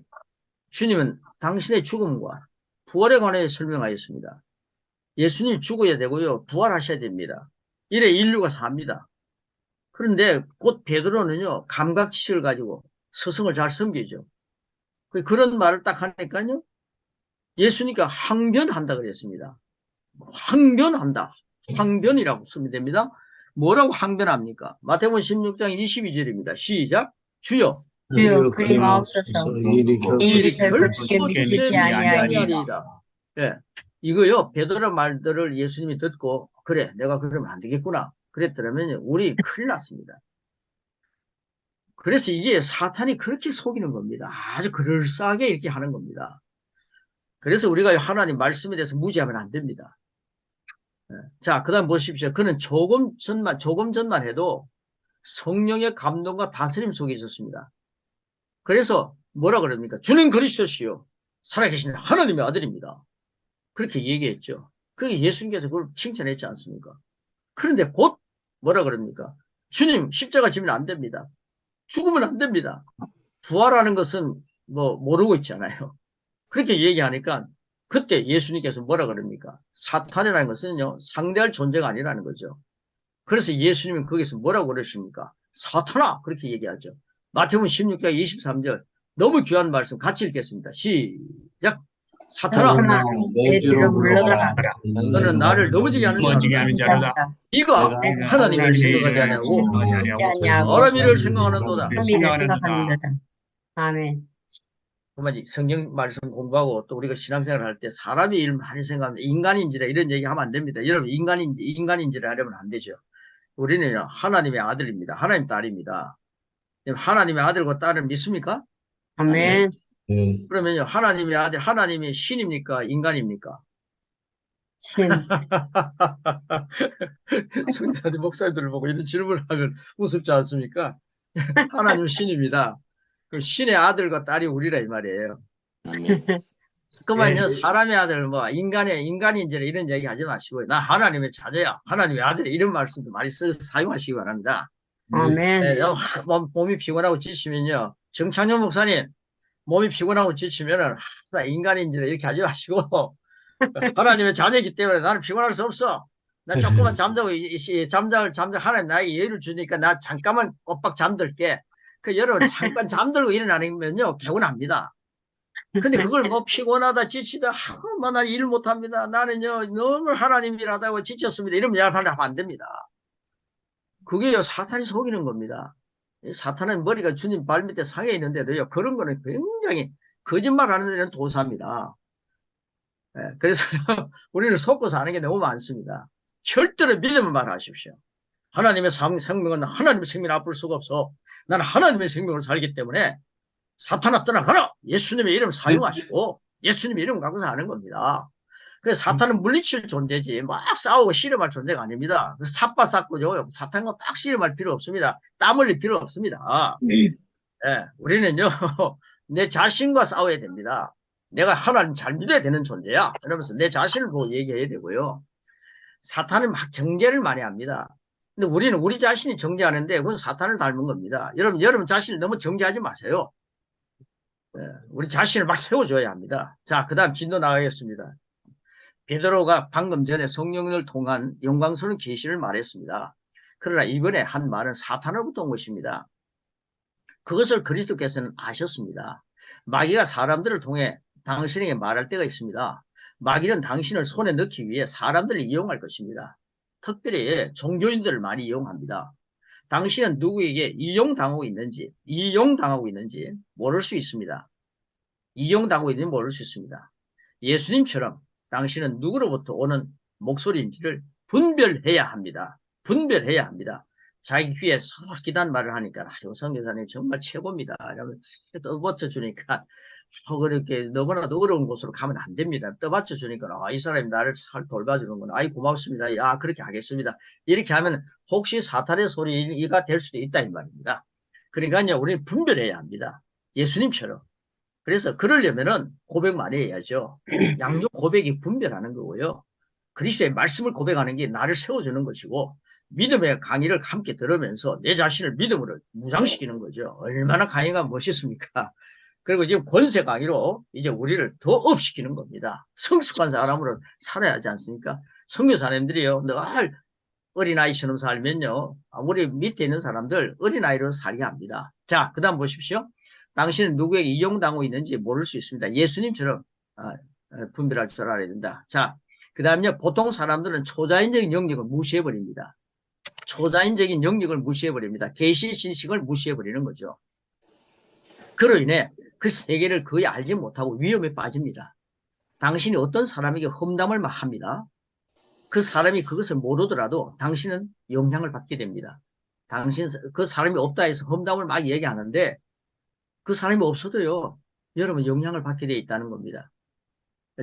D: 주님은 당신의 죽음과 부활에 관해 설명하였습니다. 예수님 죽어야 되고요. 부활하셔야 됩니다. 이래 인류가 삽니다. 그런데 곧 베드로는요. 감각 지식을 가지고 스승을 잘 섬기죠. 그런 말을 딱 하니까요. 예수님과 항변한다 그랬습니다. 항변이라고 쓰면 됩니다. 뭐라고 항변합니까? 마태복음 16장 22절입니다. 시작. 주여
B: 그리마옵소서 이 일이 결코 주께 미치지 아니하리이다.
D: 예, 이거요. 베드로 말들을 예수님이 듣고 그래 내가 그러면 안 되겠구나. 그랬더라면 우리 큰일 났습니다. 그래서 이게 사탄이 그렇게 속이는 겁니다. 아주 그럴싸하게 이렇게 하는 겁니다. 그래서 우리가 하나님 말씀에 대해서 무지하면 안 됩니다. 자, 그 다음 보십시오. 그는 조금 전만 해도 성령의 감동과 다스림 속에 있었습니다. 그래서 뭐라 그럽니까? 주는 그리스도시요 살아계신 하나님의 아들입니다. 그렇게 얘기했죠. 그게 예수님께서 그걸 칭찬했지 않습니까? 그런데 곧 뭐라 그럽니까? 주님 십자가 지면 안 됩니다. 죽으면 안 됩니다. 부활하는 것은 뭐 모르고 있잖아요. 그렇게 얘기하니까 그때 예수님께서 뭐라 그럽니까? 사탄이라는 것은요 상대할 존재가 아니라는 거죠. 그래서 예수님은 거기서 뭐라고 그러십니까? 사탄아! 그렇게 얘기하죠. 마태복음 16장 23절 너무 귀한 말씀 같이 읽겠습니다. 시작! 사탄아!
B: 사탄아, 내 뒤로 물러가라.
D: 너는 나를 넘어지게 하는
A: 넘어지게
D: 자로다.
A: 하는 자로다.
D: 네가
B: 내가
D: 하나님을 생각하지 아니하고 사람 일을 생각하는도다.
B: 사람 일을 생각하는도다. 아멘.
D: 정말 성경 말씀 공부하고 또 우리가 신앙생활 할 때 사람이 일 많이 생각하면 인간인지라 이런 얘기 하면 안 됩니다. 여러분 인간인지라 하려면 안 되죠. 우리는 하나님의 아들입니다. 하나님 딸입니다. 하나님의 아들과 딸을 믿습니까?
B: 아멘.
D: 그러면요 하나님의 아들 하나님이 신입니까? 인간입니까?
B: 신.
D: 성자들 목사님들을 보고 이런 질문을 하면 우습지 않습니까? 하나님 신입니다. 그 신의 아들과 딸이 우리라 이 말이에요. 그만요 사람의 아들 뭐 인간인지라 이런 얘기 하지 마시고요. 나 하나님의 자녀야 하나님의 아들 이런 말씀도 많이 사용하시기 바랍니다.
B: 아멘.
D: 네, 몸이 피곤하고 지치면요 정창현 목사님 몸이 피곤하고 지치면은 나 인간인지라 이렇게 하지 마시고 하나님의 자녀이기 때문에 나는 피곤할 수 없어. 나 조금만 잠자고 하나님 나에게 예를 주니까 나 잠깐만 꼬박 잠들게. 그 여러분 잠깐 잠들고 일어나면요 개운합니다. 근데 그걸 뭐 피곤하다 지치다 뭐 난 일 못합니다. 나는요 너무 하나님 일하다고 지쳤습니다. 이러면 하면 안 됩니다. 그게요 사탄이 속이는 겁니다. 사탄은 머리가 주님 발밑에 상해 있는데도요 그런 거는 굉장히 거짓말하는 데는 도사입니다. 그래서 우리는 속고 사는 게 너무 많습니다. 절대로 믿음을 말하십시오. 하나님의 생명은 하나님의 생명을 앞을 수가 없어. 나는 하나님의 생명으로 살기 때문에 사탄아 떠나가라. 예수님의 이름 사용하시고 예수님의 이름 갖고 사는 겁니다. 그래서 사탄은 물리칠 존재지 막 싸우고 씨름할 존재가 아닙니다. 삿바 쌓고요 사탄과 딱 씨름할 필요 없습니다. 땀 흘릴 필요 없습니다. 우리는요 내 자신과 싸워야 됩니다. 내가 하나님 잘 믿어야 되는 존재야. 그러면서 내 자신을 보고 얘기해야 되고요. 사탄은 막 정죄를 많이 합니다. 근데 우리는 우리 자신이 정죄하는데 그건 사탄을 닮은 겁니다. 여러분 자신을 너무 정죄하지 마세요. 우리 자신을 막 세워줘야 합니다. 자, 그 다음 진도 나가겠습니다. 베드로가 방금 전에 성령을 통한 영광스러운 계시를 말했습니다. 그러나 이번에 한 말은 사탄으로부터 온 것입니다. 그것을 그리스도께서는 아셨습니다. 마귀가 사람들을 통해 당신에게 말할 때가 있습니다. 마귀는 당신을 손에 넣기 위해 사람들을 이용할 것입니다. 특별히 종교인들을 많이 이용합니다. 당신은 누구에게 이용당하고 있는지 모를 수 있습니다. 이용당하고 있는지 모를 수 있습니다. 예수님처럼 당신은 누구로부터 오는 목소리인지를 분별해야 합니다. 분별해야 합니다. 자기 귀에 기단 말을 하니까 요성교사님 정말 최고입니다. 이러면 떠받쳐주니까 그렇게 너무나도 어려운 곳으로 가면 안 됩니다. 떠받쳐주니까 이 사람이 나를 잘 돌봐주는구나. 아이 고맙습니다. 야 그렇게 하겠습니다. 이렇게 하면 혹시 사탄의 소리가 될 수도 있다 이 말입니다. 그러니까요 우리는 분별해야 합니다. 예수님처럼. 그래서 그러려면은 고백 많이 해야죠. 양육 고백이 분별하는 거고요. 그리스도의 말씀을 고백하는 게 나를 세워주는 것이고 믿음의 강의를 함께 들으면서 내 자신을 믿음으로 무장시키는 거죠. 얼마나 강의가 멋있습니까? 그리고 지금 권세 강의로 이제 우리를 더 업시키는 겁니다. 성숙한 사람으로 살아야 하지 않습니까? 선교사님들이요 늘 어린아이처럼 살면요 우리 밑에 있는 사람들 어린아이로 살게 합니다. 자, 그 다음 보십시오. 당신은 누구에게 이용당하고 있는지 모를 수 있습니다. 예수님처럼 분별할 줄 알아야 된다. 자, 그 다음에 보통 사람들은 초자연적인 영역을 무시해버립니다. 초자연적인 영역을 무시해버립니다. 계시 신식을 무시해버리는 거죠. 그로 인해 그 세계를 거의 알지 못하고 위험에 빠집니다. 당신이 어떤 사람에게 험담을 막 합니다. 그 사람이 그것을 모르더라도 당신은 영향을 받게 됩니다. 그 사람이 없다 해서 험담을 막 얘기하는데 그 사람이 없어도요, 여러분 영향을 받게 돼 있다는 겁니다.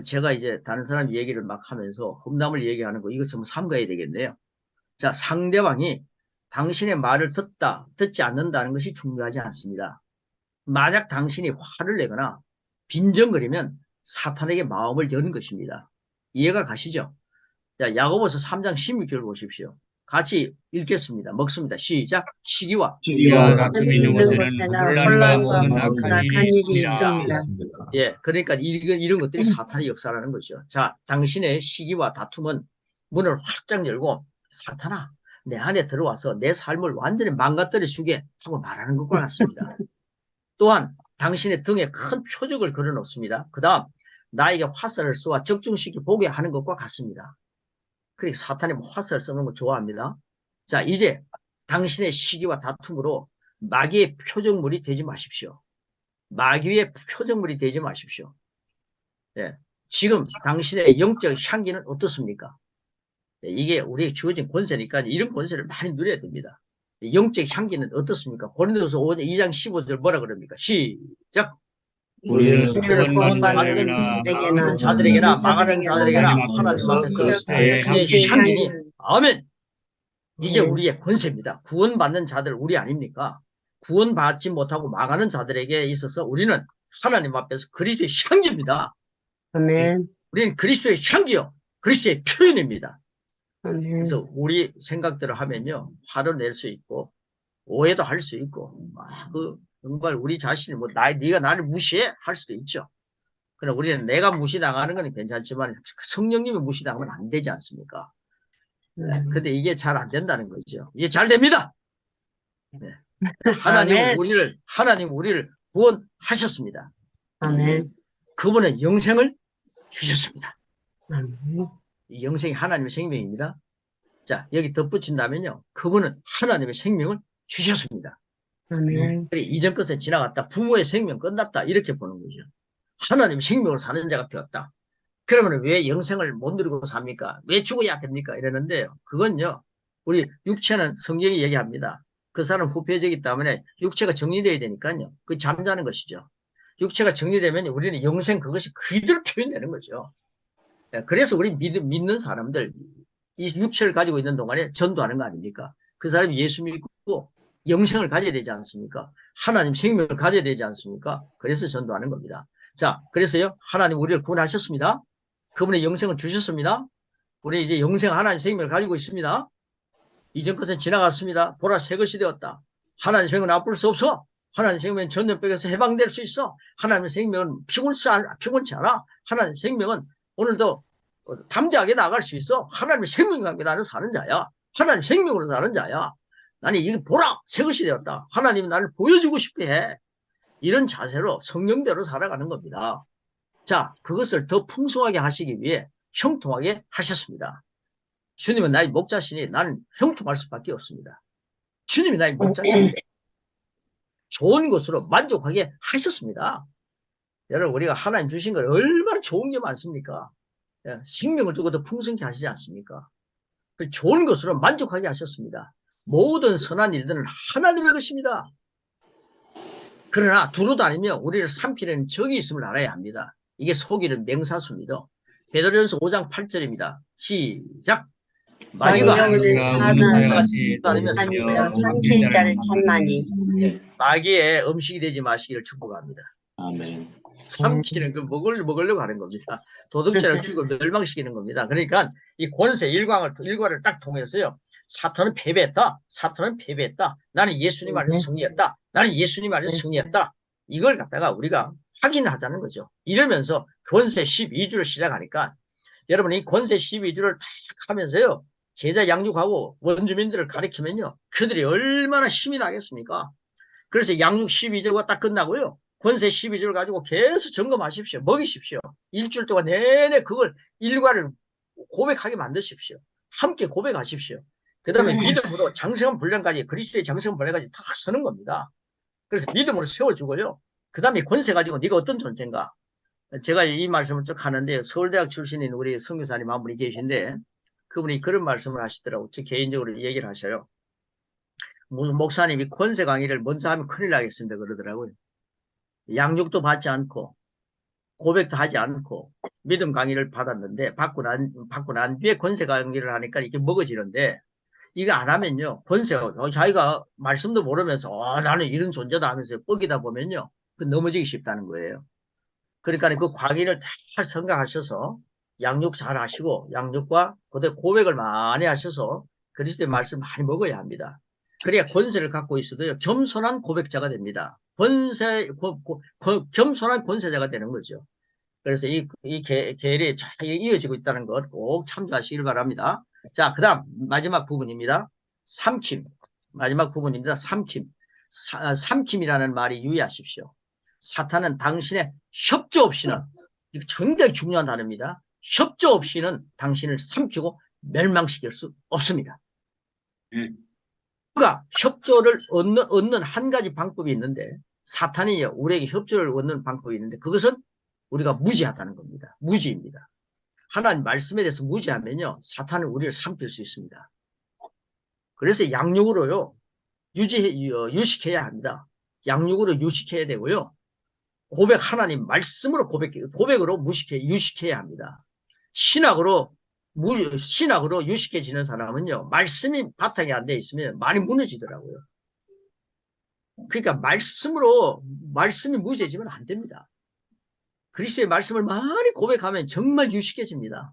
D: 제가 이제 다른 사람 얘기를 막 하면서 험담을 얘기하는 거, 이거 좀 삼가야 되겠네요. 자, 상대방이 당신의 말을 듣지 않는다는 것이 중요하지 않습니다. 만약 당신이 화를 내거나 빈정거리면 사탄에게 마음을 연 것입니다. 이해가 가시죠? 자, 야고보서 3장 16절 보십시오. 같이 읽겠습니다. 먹습니다. 시작. 시기와
A: 시기와 다툼이 있는
B: 있는
A: 곳에는
B: 곳에는
A: 혼란과
B: 혼란과
A: 모든
B: 모든
A: 악한
B: 악한
A: 일이
B: 일이
A: 있습니다.
B: 있습니다.
D: 예, 그러니까 이런 것들이 사탄의 역사라는 거죠. 자, 당신의 시기와 다툼은 문을 활짝 열고 사탄아, 내 안에 들어와서 내 삶을 완전히 망가뜨려 주게 하고 말하는 것과 같습니다. 또한 당신의 등에 큰 표적을 걸어 놓습니다. 그 다음 나에게 화살을 쏘아 적중시켜 보게 하는 것과 같습니다. 그러니까 사탄이 화살을 쏘는 거 좋아합니다. 자, 이제 당신의 시기와 다툼으로 마귀의 표적물이 되지 마십시오. 마귀의 표적물이 되지 마십시오. 예. 지금 당신의 영적 향기는 어떻습니까? 예, 이게 우리에게 주어진 권세니까 이런 권세를 많이 누려야 됩니다. 영적 향기는 어떻습니까? 고린도서 2장 15절 뭐라 그럽니까? 시작.
A: 우리는
B: 우리는
A: 구원받는
B: 구원받는
D: 자들에게나 망하는 자들에게나 하나님 앞에서
A: 그리스도의
D: 그리스도의 향기니 아멘. 이게
B: 네.
D: 우리의 권세입니다. 구원받는 자들 우리 아닙니까? 구원받지 못하고 망하는 자들에게 있어서 우리는 하나님 앞에서 그리스도의 향기입니다.
B: 아멘.
D: 우리는 그리스도의 향기요. 그리스도의 표현입니다.
B: 아멘.
D: 그래서 우리 생각대로 하면요. 화를 낼 수 있고 오해도 할 수 있고 정말 우리 자신이 네가 나를 무시해? 할 수도 있죠. 그러나 우리는 내가 무시당하는 건 괜찮지만 성령님이 무시당하면 안 되지 않습니까? 근데 이게 잘 안 된다는 거죠. 이게 잘 됩니다. 네. 하나님 우리를 구원하셨습니다.
B: 아멘.
D: 그분은 영생을 주셨습니다.
B: 아멘.
D: 이 영생이 하나님의 생명입니다. 자, 여기 덧붙인다면요. 그분은 하나님의 생명을 주셨습니다.
B: 아멘.
D: 이전 것은 지나갔다. 부모의 생명 끝났다. 이렇게 보는 거죠. 하나님의 생명으로 사는 자가 되었다. 그러면 왜 영생을 못 누리고 삽니까? 왜 죽어야 됩니까? 이러는데요. 그건요. 우리 육체는 성경이 얘기합니다. 그 사람 후패적이기 때문에 육체가 정리되어야 되니까요. 그 잠자는 것이죠. 육체가 정리되면 우리는 영생 그것이 그대로 표현되는 거죠. 그래서 우리 믿는 사람들 이 육체를 가지고 있는 동안에 전도하는 거 아닙니까? 그 사람이 예수 믿고 영생을 가져야 되지 않습니까? 하나님 생명을 가져야 되지 않습니까? 그래서 전도하는 겁니다. 자, 그래서요. 하나님 우리를 구원하셨습니다. 그분의 영생을 주셨습니다. 우리 이제 영생 하나님 생명을 가지고 있습니다. 이전 것은 지나갔습니다. 보라 새 것이 되었다. 하나님 생명은 나쁠 수 없어. 하나님 생명은 전염병에서 해방될 수 있어. 하나님 생명은 피곤치 않아. 하나님 생명은 오늘도 담대하게 나갈 수 있어. 하나님의 생명과 함께 나는 사는 자야. 하나님 생명으로 사는 자야. 나는 이게 보라 새 것이 되었다. 하나님이 나를 보여주고 싶게 해. 이런 자세로 성령대로 살아가는 겁니다. 자, 그것을 더 풍성하게 하시기 위해 형통하게 하셨습니다. 주님은 나의 목자시니 나는 형통할 수밖에 없습니다. 주님이 나의 목자신데 좋은 것으로 만족하게 하셨습니다. 여러분 우리가 하나님 주신 걸 얼마나 좋은 게 많습니까? 생명을 주고 더 풍성케 하시지 않습니까? 그 좋은 것으로 만족하게 하셨습니다. 모든 선한 일들은 하나님의 것입니다. 그러나 두루 다니며 우리를 삼키려는 적이 있음을 알아야 합니다. 이게 속이는 맹사수입니다. 베드로전서 5장 8절입니다. 시작. 마귀가
B: 영혼을 사는
D: 다니며
B: 삼킬 자를 찾나니.
D: 마귀의 음식이 되지 마시기를 축복합니다.
A: 아멘.
D: 삼키는 그 먹으려고 하는 겁니다. 도덕자를 죽이고 멸망시키는 겁니다. 그러니까 이 권세 일과를 딱 통해서요. 사탄은 패배했다. 사탄은 패배했다. 나는 예수님 안에서 승리했다. 나는 예수님 안에서 승리했다. 이걸 갖다가 우리가 확인하자는 거죠. 이러면서 권세 12주를 시작하니까 여러분 이 권세 12주를 딱 하면서요. 제자 양육하고 원주민들을 가리키면요. 그들이 얼마나 힘이 나겠습니까? 그래서 양육 12주가 딱 끝나고요. 권세 12주를 가지고 계속 점검하십시오. 먹이십시오. 일주일 동안 내내 그걸 일과를 고백하게 만드십시오. 함께 고백하십시오. 그 다음에 믿음으로 장성한 분량까지 그리스도의 장성한 분량까지 다 서는 겁니다. 그래서 믿음으로 세워주고요. 그 다음에 권세 가지고 네가 어떤 존재인가. 제가 이 말씀을 쭉 하는데 서울대학 출신인 우리 선교사님 한 분이 계신데 그분이 그런 말씀을 하시더라고. 저 개인적으로 얘기를 하셔요. 무슨 목사님이 권세 강의를 먼저 하면 큰일 나겠습니다. 그러더라고요. 양육도 받지 않고 고백도 하지 않고 믿음 강의를 받았는데 받고 난 뒤에 권세 강의를 하니까 이게 먹어지는데 이거 안 하면요. 권세가 자기가 말씀도 모르면서 나는 이런 존재다 하면서 뻑이다 보면요. 그 넘어지기 쉽다는 거예요. 그러니까 그 강의를 잘 생각하셔서 양육 잘 하시고 양육과 고백을 많이 하셔서 그리스도의 말씀 많이 먹어야 합니다. 그래야 권세를 갖고 있어도요. 겸손한 고백자가 됩니다. 겸손한 권세자가 되는 거죠. 그래서 이 계열이 잘 이어지고 있다는 것 꼭 참조하시길 바랍니다. 자, 그 다음 마지막 부분입니다. 삼킴. 마지막 부분입니다. 삼킴. 삼킴이라는 말이 유의하십시오. 사탄은 당신의 협조 없이는, 이거 굉장히 중요한 단어입니다. 협조 없이는 당신을 삼키고 멸망시킬 수 없습니다. 그가 협조를 얻는 한 가지 방법이 있는데, 사탄이 우리에게 협조를 얻는 방법이 있는데, 그것은 우리가 무지하다는 겁니다. 무지입니다. 하나님 말씀에 대해서 무지하면요, 사탄은 우리를 삼킬 수 있습니다. 그래서 양육으로요, 유식해야 합니다. 양육으로 유식해야 되고요. 하나님 말씀으로 고백으로 유식해야 합니다. 신학으로 유식해지는 사람은요, 말씀이 바탕이 안 돼 있으면 많이 무너지더라고요. 그러니까 말씀이 무지해지면 안 됩니다. 그리스도의 말씀을 많이 고백하면 정말 유식해집니다.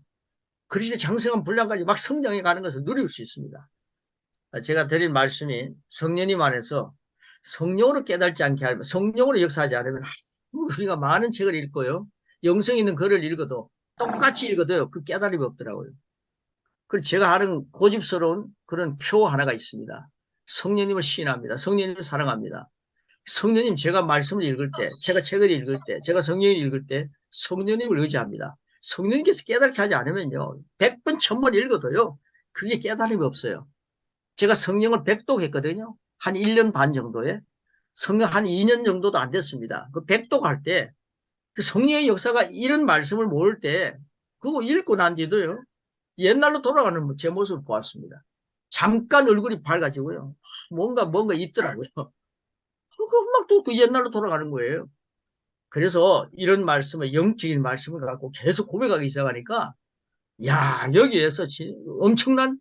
D: 그리스도의 장성한 분량까지 막 성장해 가는 것을 누릴 수 있습니다. 제가 드린 말씀이 성령님 안에서 성령으로 깨닫지 않게 하면, 성령으로 역사하지 않으면 우리가 많은 책을 읽고요. 영성 있는 글을 읽어도 똑같이 읽어도요. 그 깨달음이 없더라고요. 그래서 제가 하는 고집스러운 그런 표 하나가 있습니다. 성령님을 시인합니다. 성령님을 사랑합니다. 성령님, 제가 말씀을 읽을 때, 제가 책을 읽을 때, 제가 성령을 읽을 때 성령님을 의지합니다. 성령님께서 깨닫게 하지 않으면요. 100번, 1000번 읽어도요. 그게 깨달음이 없어요. 제가 성령을 백독했거든요. 한 1년 반 정도에. 성령 한 2년 정도도 안 됐습니다. 그 백독할 때, 그 성령의 역사가 이런 말씀을 모을 때, 그거 읽고 난 뒤도요. 옛날로 돌아가는 제 모습을 보았습니다. 잠깐 얼굴이 밝아지고요. 뭔가 있더라고요. 막 또 그 옛날로 돌아가는 거예요. 그래서 이런 말씀을, 영적인 말씀을 갖고 계속 고백하기 시작하니까, 여기에서 엄청난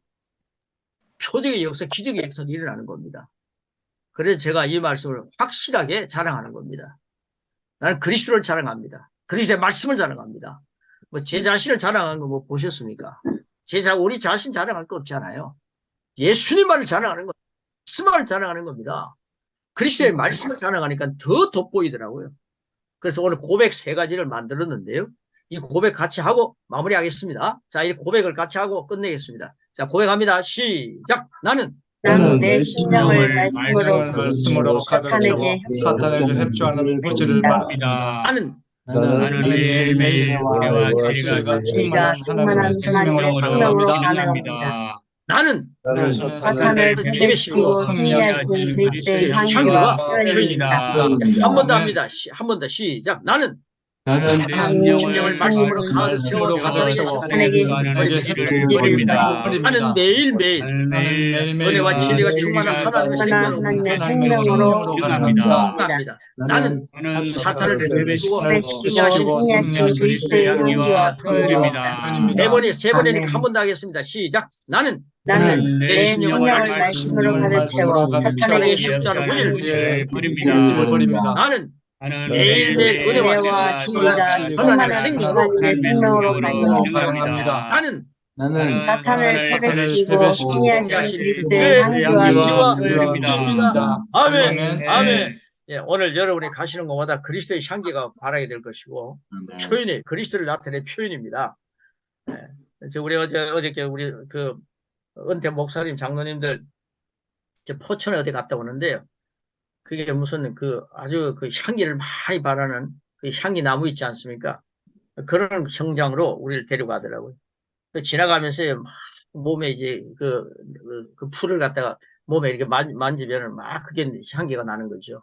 D: 표적의 역사, 기적의 역사가 일어나는 겁니다. 그래서 제가 이 말씀을 확실하게 자랑하는 겁니다. 나는 그리스도를 자랑합니다. 그리스도의 말씀을 자랑합니다. 제 자신을 자랑하는 거 보셨습니까? 우리 자신 자랑할 거 없잖아요. 예수님만을 자랑하는 거, 말씀을 자랑하는 겁니다. 그리스도의 말씀을 자랑하니까 더 돋보이더라고요. 그래서 오늘 고백 3가지를 만들었는데요. 이 고백 같이 하고 마무리하겠습니다. 자, 이 고백을 같이 하고 끝내겠습니다. 자, 고백합니다. 시작! 나는
B: 내 심령을 말씀으로 가르치고 사탄에게
C: 협조하는 무지를 말합니다.
A: 나는 매일매일 은혜와 진리가 충만한
B: 하나님의 생명으로
A: 가능합니다.
D: 나는
B: 사탄을 패배시키고 승리하신 그리스도의 향기와 표현입니다.
D: 한 번 더 합니다. 한 번 더 시작. 나는
A: 나는 내 심령을
D: 말씀으로 가득 채워
B: 사탄에게
A: 버립니다.
D: 나는 매일매일 은혜와 진리가 충만한 하나님의 생명으로
A: 가능합니다.
D: 나는 사탄을 패배시키고
B: 패배시키고 승리하신 그리스도의 향기와 표현입니다.
D: 세 번이니까 한 번 더 하겠습니다. 시작. 나는
B: 내 심령을 말씀으로 가득 채워 사탄에게
D: 협조하는 무지를
A: 버립니다.
D: 나는 매일매일
B: 은혜와 진리가 충만한 하나님의 생명으로 가능합니다.
D: 나는
B: 사탄을 패배시키고 승리하신 그리스도의 향기와
D: 표현입니다. 아멘. 아멘. 예, 오늘 여러분이 가시는 곳마다 그리스도의 향기가 바라게 될 것이고 표현이 그리스도를 나타낸 표현입니다. 예, 우리 어저께 우리 그 은퇴 목사님 장로님들 포천에 어디 갔다 오는데요. 그게 무슨 아주 향기를 많이 바라는 그 향기 나무 있지 않습니까? 그런 형장으로 우리를 데려가더라고요. 지나가면서 막 몸에 이제 그 풀을 갖다가 몸에 이렇게 만지면 막 그게 향기가 나는 거죠.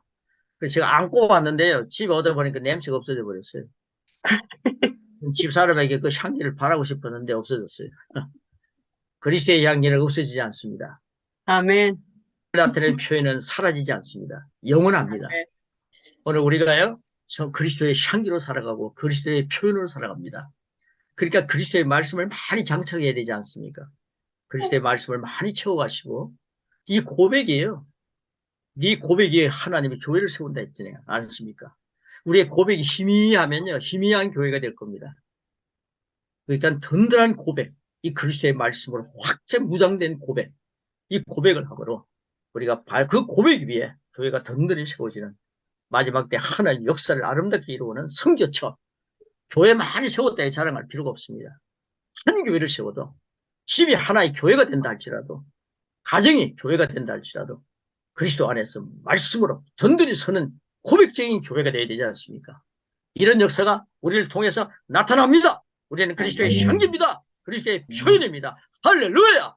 D: 그래서 제가 안고 왔는데요. 집에 오다 보니까 냄새가 없어져 버렸어요. 집 사람에게 그 향기를 바라고 싶었는데 없어졌어요. 그리스도의 향기는 없어지지 않습니다.
B: 아멘.
D: 나타내는 표현은 사라지지 않습니다. 영원합니다. 오늘 우리가요, 그리스도의 향기로 살아가고 그리스도의 표현으로 살아갑니다. 그러니까 그리스도의 말씀을 많이 장착해야 되지 않습니까? 그리스도의 말씀을 많이 채워가시고, 이 고백이에요. 네 고백이 하나님의 교회를 세운다 했잖아요. 않습니까? 우리의 고백이 희미하면요, 희미한 교회가 될 겁니다. 일단 든든한 고백, 이 그리스도의 말씀으로 확제 무장된 고백, 이 고백을 하므로 우리가 그 고백 위에 교회가 든든히 세워지는 마지막 때 하나님 역사를 아름답게 이루는 성교처, 교회 많이 세웠다에 자랑할 필요가 없습니다. 한 교회를 세워도 집이 하나의 교회가 된다 할지라도, 가정이 교회가 된다 할지라도 그리스도 안에서 말씀으로 든든히 서는 고백적인 교회가 되어야 되지 않습니까? 이런 역사가 우리를 통해서 나타납니다. 우리는 그리스도의 향기입니다. 그리스도의 표현입니다. 할렐루야!